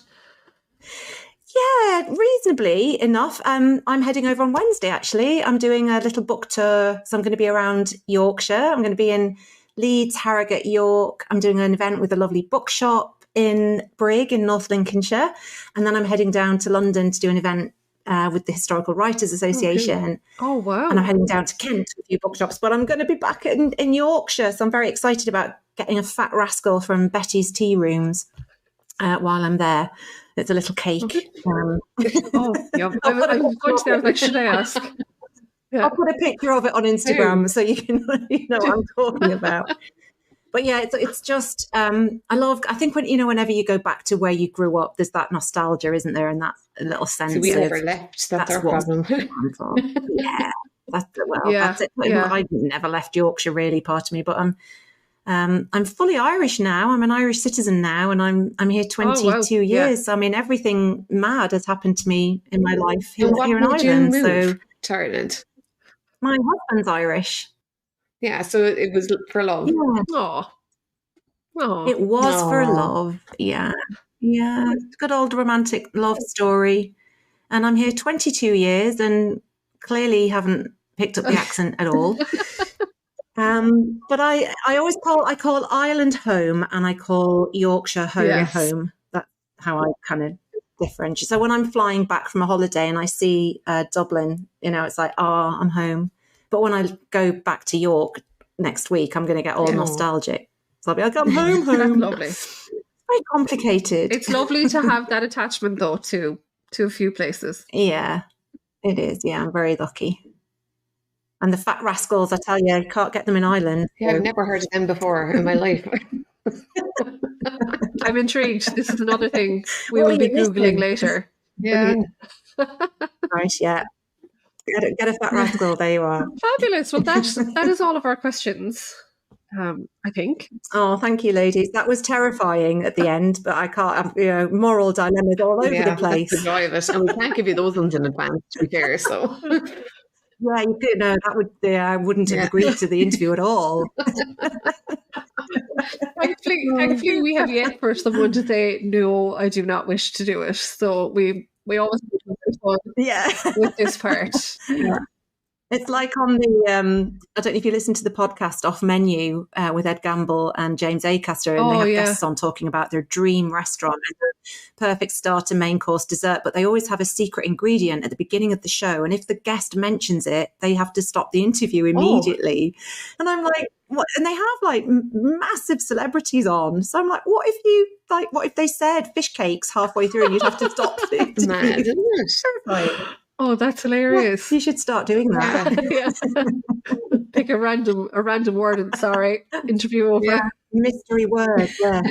Yeah, reasonably enough. I'm heading over on Wednesday, actually. I'm doing a little book tour. So I'm going to be around Yorkshire. I'm going to be in Leeds, Harrogate, York. I'm doing an event with a lovely bookshop in Brigg in North Lincolnshire. And then I'm heading down to London to do an event with the Historical Writers Association. Oh, wow. And I'm heading down to Kent to a few bookshops. But I'm going to be back in Yorkshire. So I'm very excited about getting a fat rascal from Betty's Tea Rooms while I'm there. It's a little cake. Yeah. I was going to say, I was like, should I ask? Yeah. I'll put a picture of it on Instagram so you can know what I'm talking about. But yeah, it's just I think whenever you go back to where you grew up, there's that nostalgia, isn't there? And that little sense. So we overlapped. That's our problem. Yeah, that's it. Yeah. I've never left Yorkshire, really, part of me, but I'm fully Irish now. I'm an Irish citizen now, and I'm here 22 years. Yeah. So, I mean, everything mad has happened to me in my life here in Ireland. You move to Ireland? My husband's Irish. Yeah, so it was for love. Yeah. It was for love. Yeah. Yeah. Good old romantic love story. And I'm here 22 years and clearly haven't picked up the accent at all. But I always call Ireland home, and I call Yorkshire home home. That's how I kind of differentiate. So when I'm flying back from a holiday and I see Dublin, it's like, I'm home. But when I go back to York next week, I'm going to get all nostalgic. So I'll be like, I'm home. That's lovely. It's very complicated. It's lovely to have that attachment, though, to a few places. Yeah, it is. Yeah, I'm very lucky. And the fat rascals, I tell you, can't get them in Ireland. Yeah, I've never heard of them before in my life. I'm intrigued. This is another thing we will be Googling later. Yeah. Right, yeah. Get a fat rascal, there you are. Fabulous. Well, that is all of our questions, I think. Oh, thank you, ladies. That was terrifying at the end, but I can't, moral dilemmas all over the place. That's the joy of it. And we can't give you those ones in advance, to be fair, so... Yeah, you could. No, that would. I wouldn't have agreed to the interview at all. Thankfully, we have yet for someone to say, no, I do not wish to do it. So we always fun with this part. Yeah. It's like on the, I don't know if you listen to the podcast Off Menu with Ed Gamble and James Acaster, and they have guests on talking about their dream restaurant and the perfect starter, main course, dessert, but they always have a secret ingredient at the beginning of the show. And if the guest mentions it, they have to stop the interview immediately. And I'm like, what? And they have like massive celebrities on. So I'm like, what if they said fish cakes halfway through and you'd have to stop the interview? Mad, isn't it? Terrifying. Oh, that's hilarious. Yeah, you should start doing that. Pick a random word and interview over. Yeah. Mystery word. Yeah.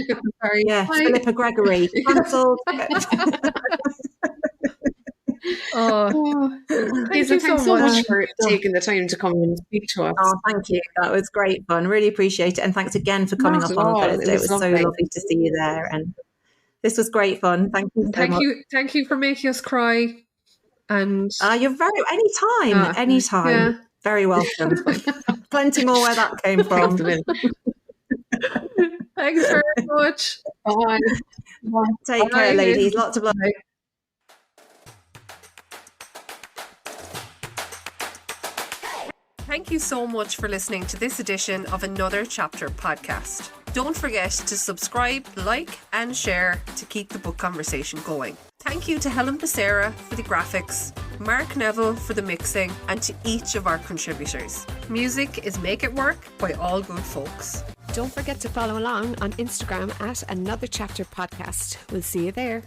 Sorry. Yeah. Philippa Gregory. Cancelled. Thank you so much for taking the time to come and speak to us. Oh, thank you. That was great fun. Really appreciate it. And thanks again for coming up on Thursday. It was so lovely to see you there. And this was great fun. Thank you so much. Thank you for making us cry. And you're anytime. Yeah. Very welcome. Plenty more where that came from. Thanks very much. Bye. Take care, ladies. Lots of love. Thank you so much for listening to this edition of Another Chapter podcast. Don't forget to subscribe, like, and share to keep the book conversation going. Thank you to Helen Becerra for the graphics, Mark Neville for the mixing, and to each of our contributors. Music is Make It Work by All Good Folks. Don't forget to follow along on Instagram at Another Chapter Podcast. We'll see you there.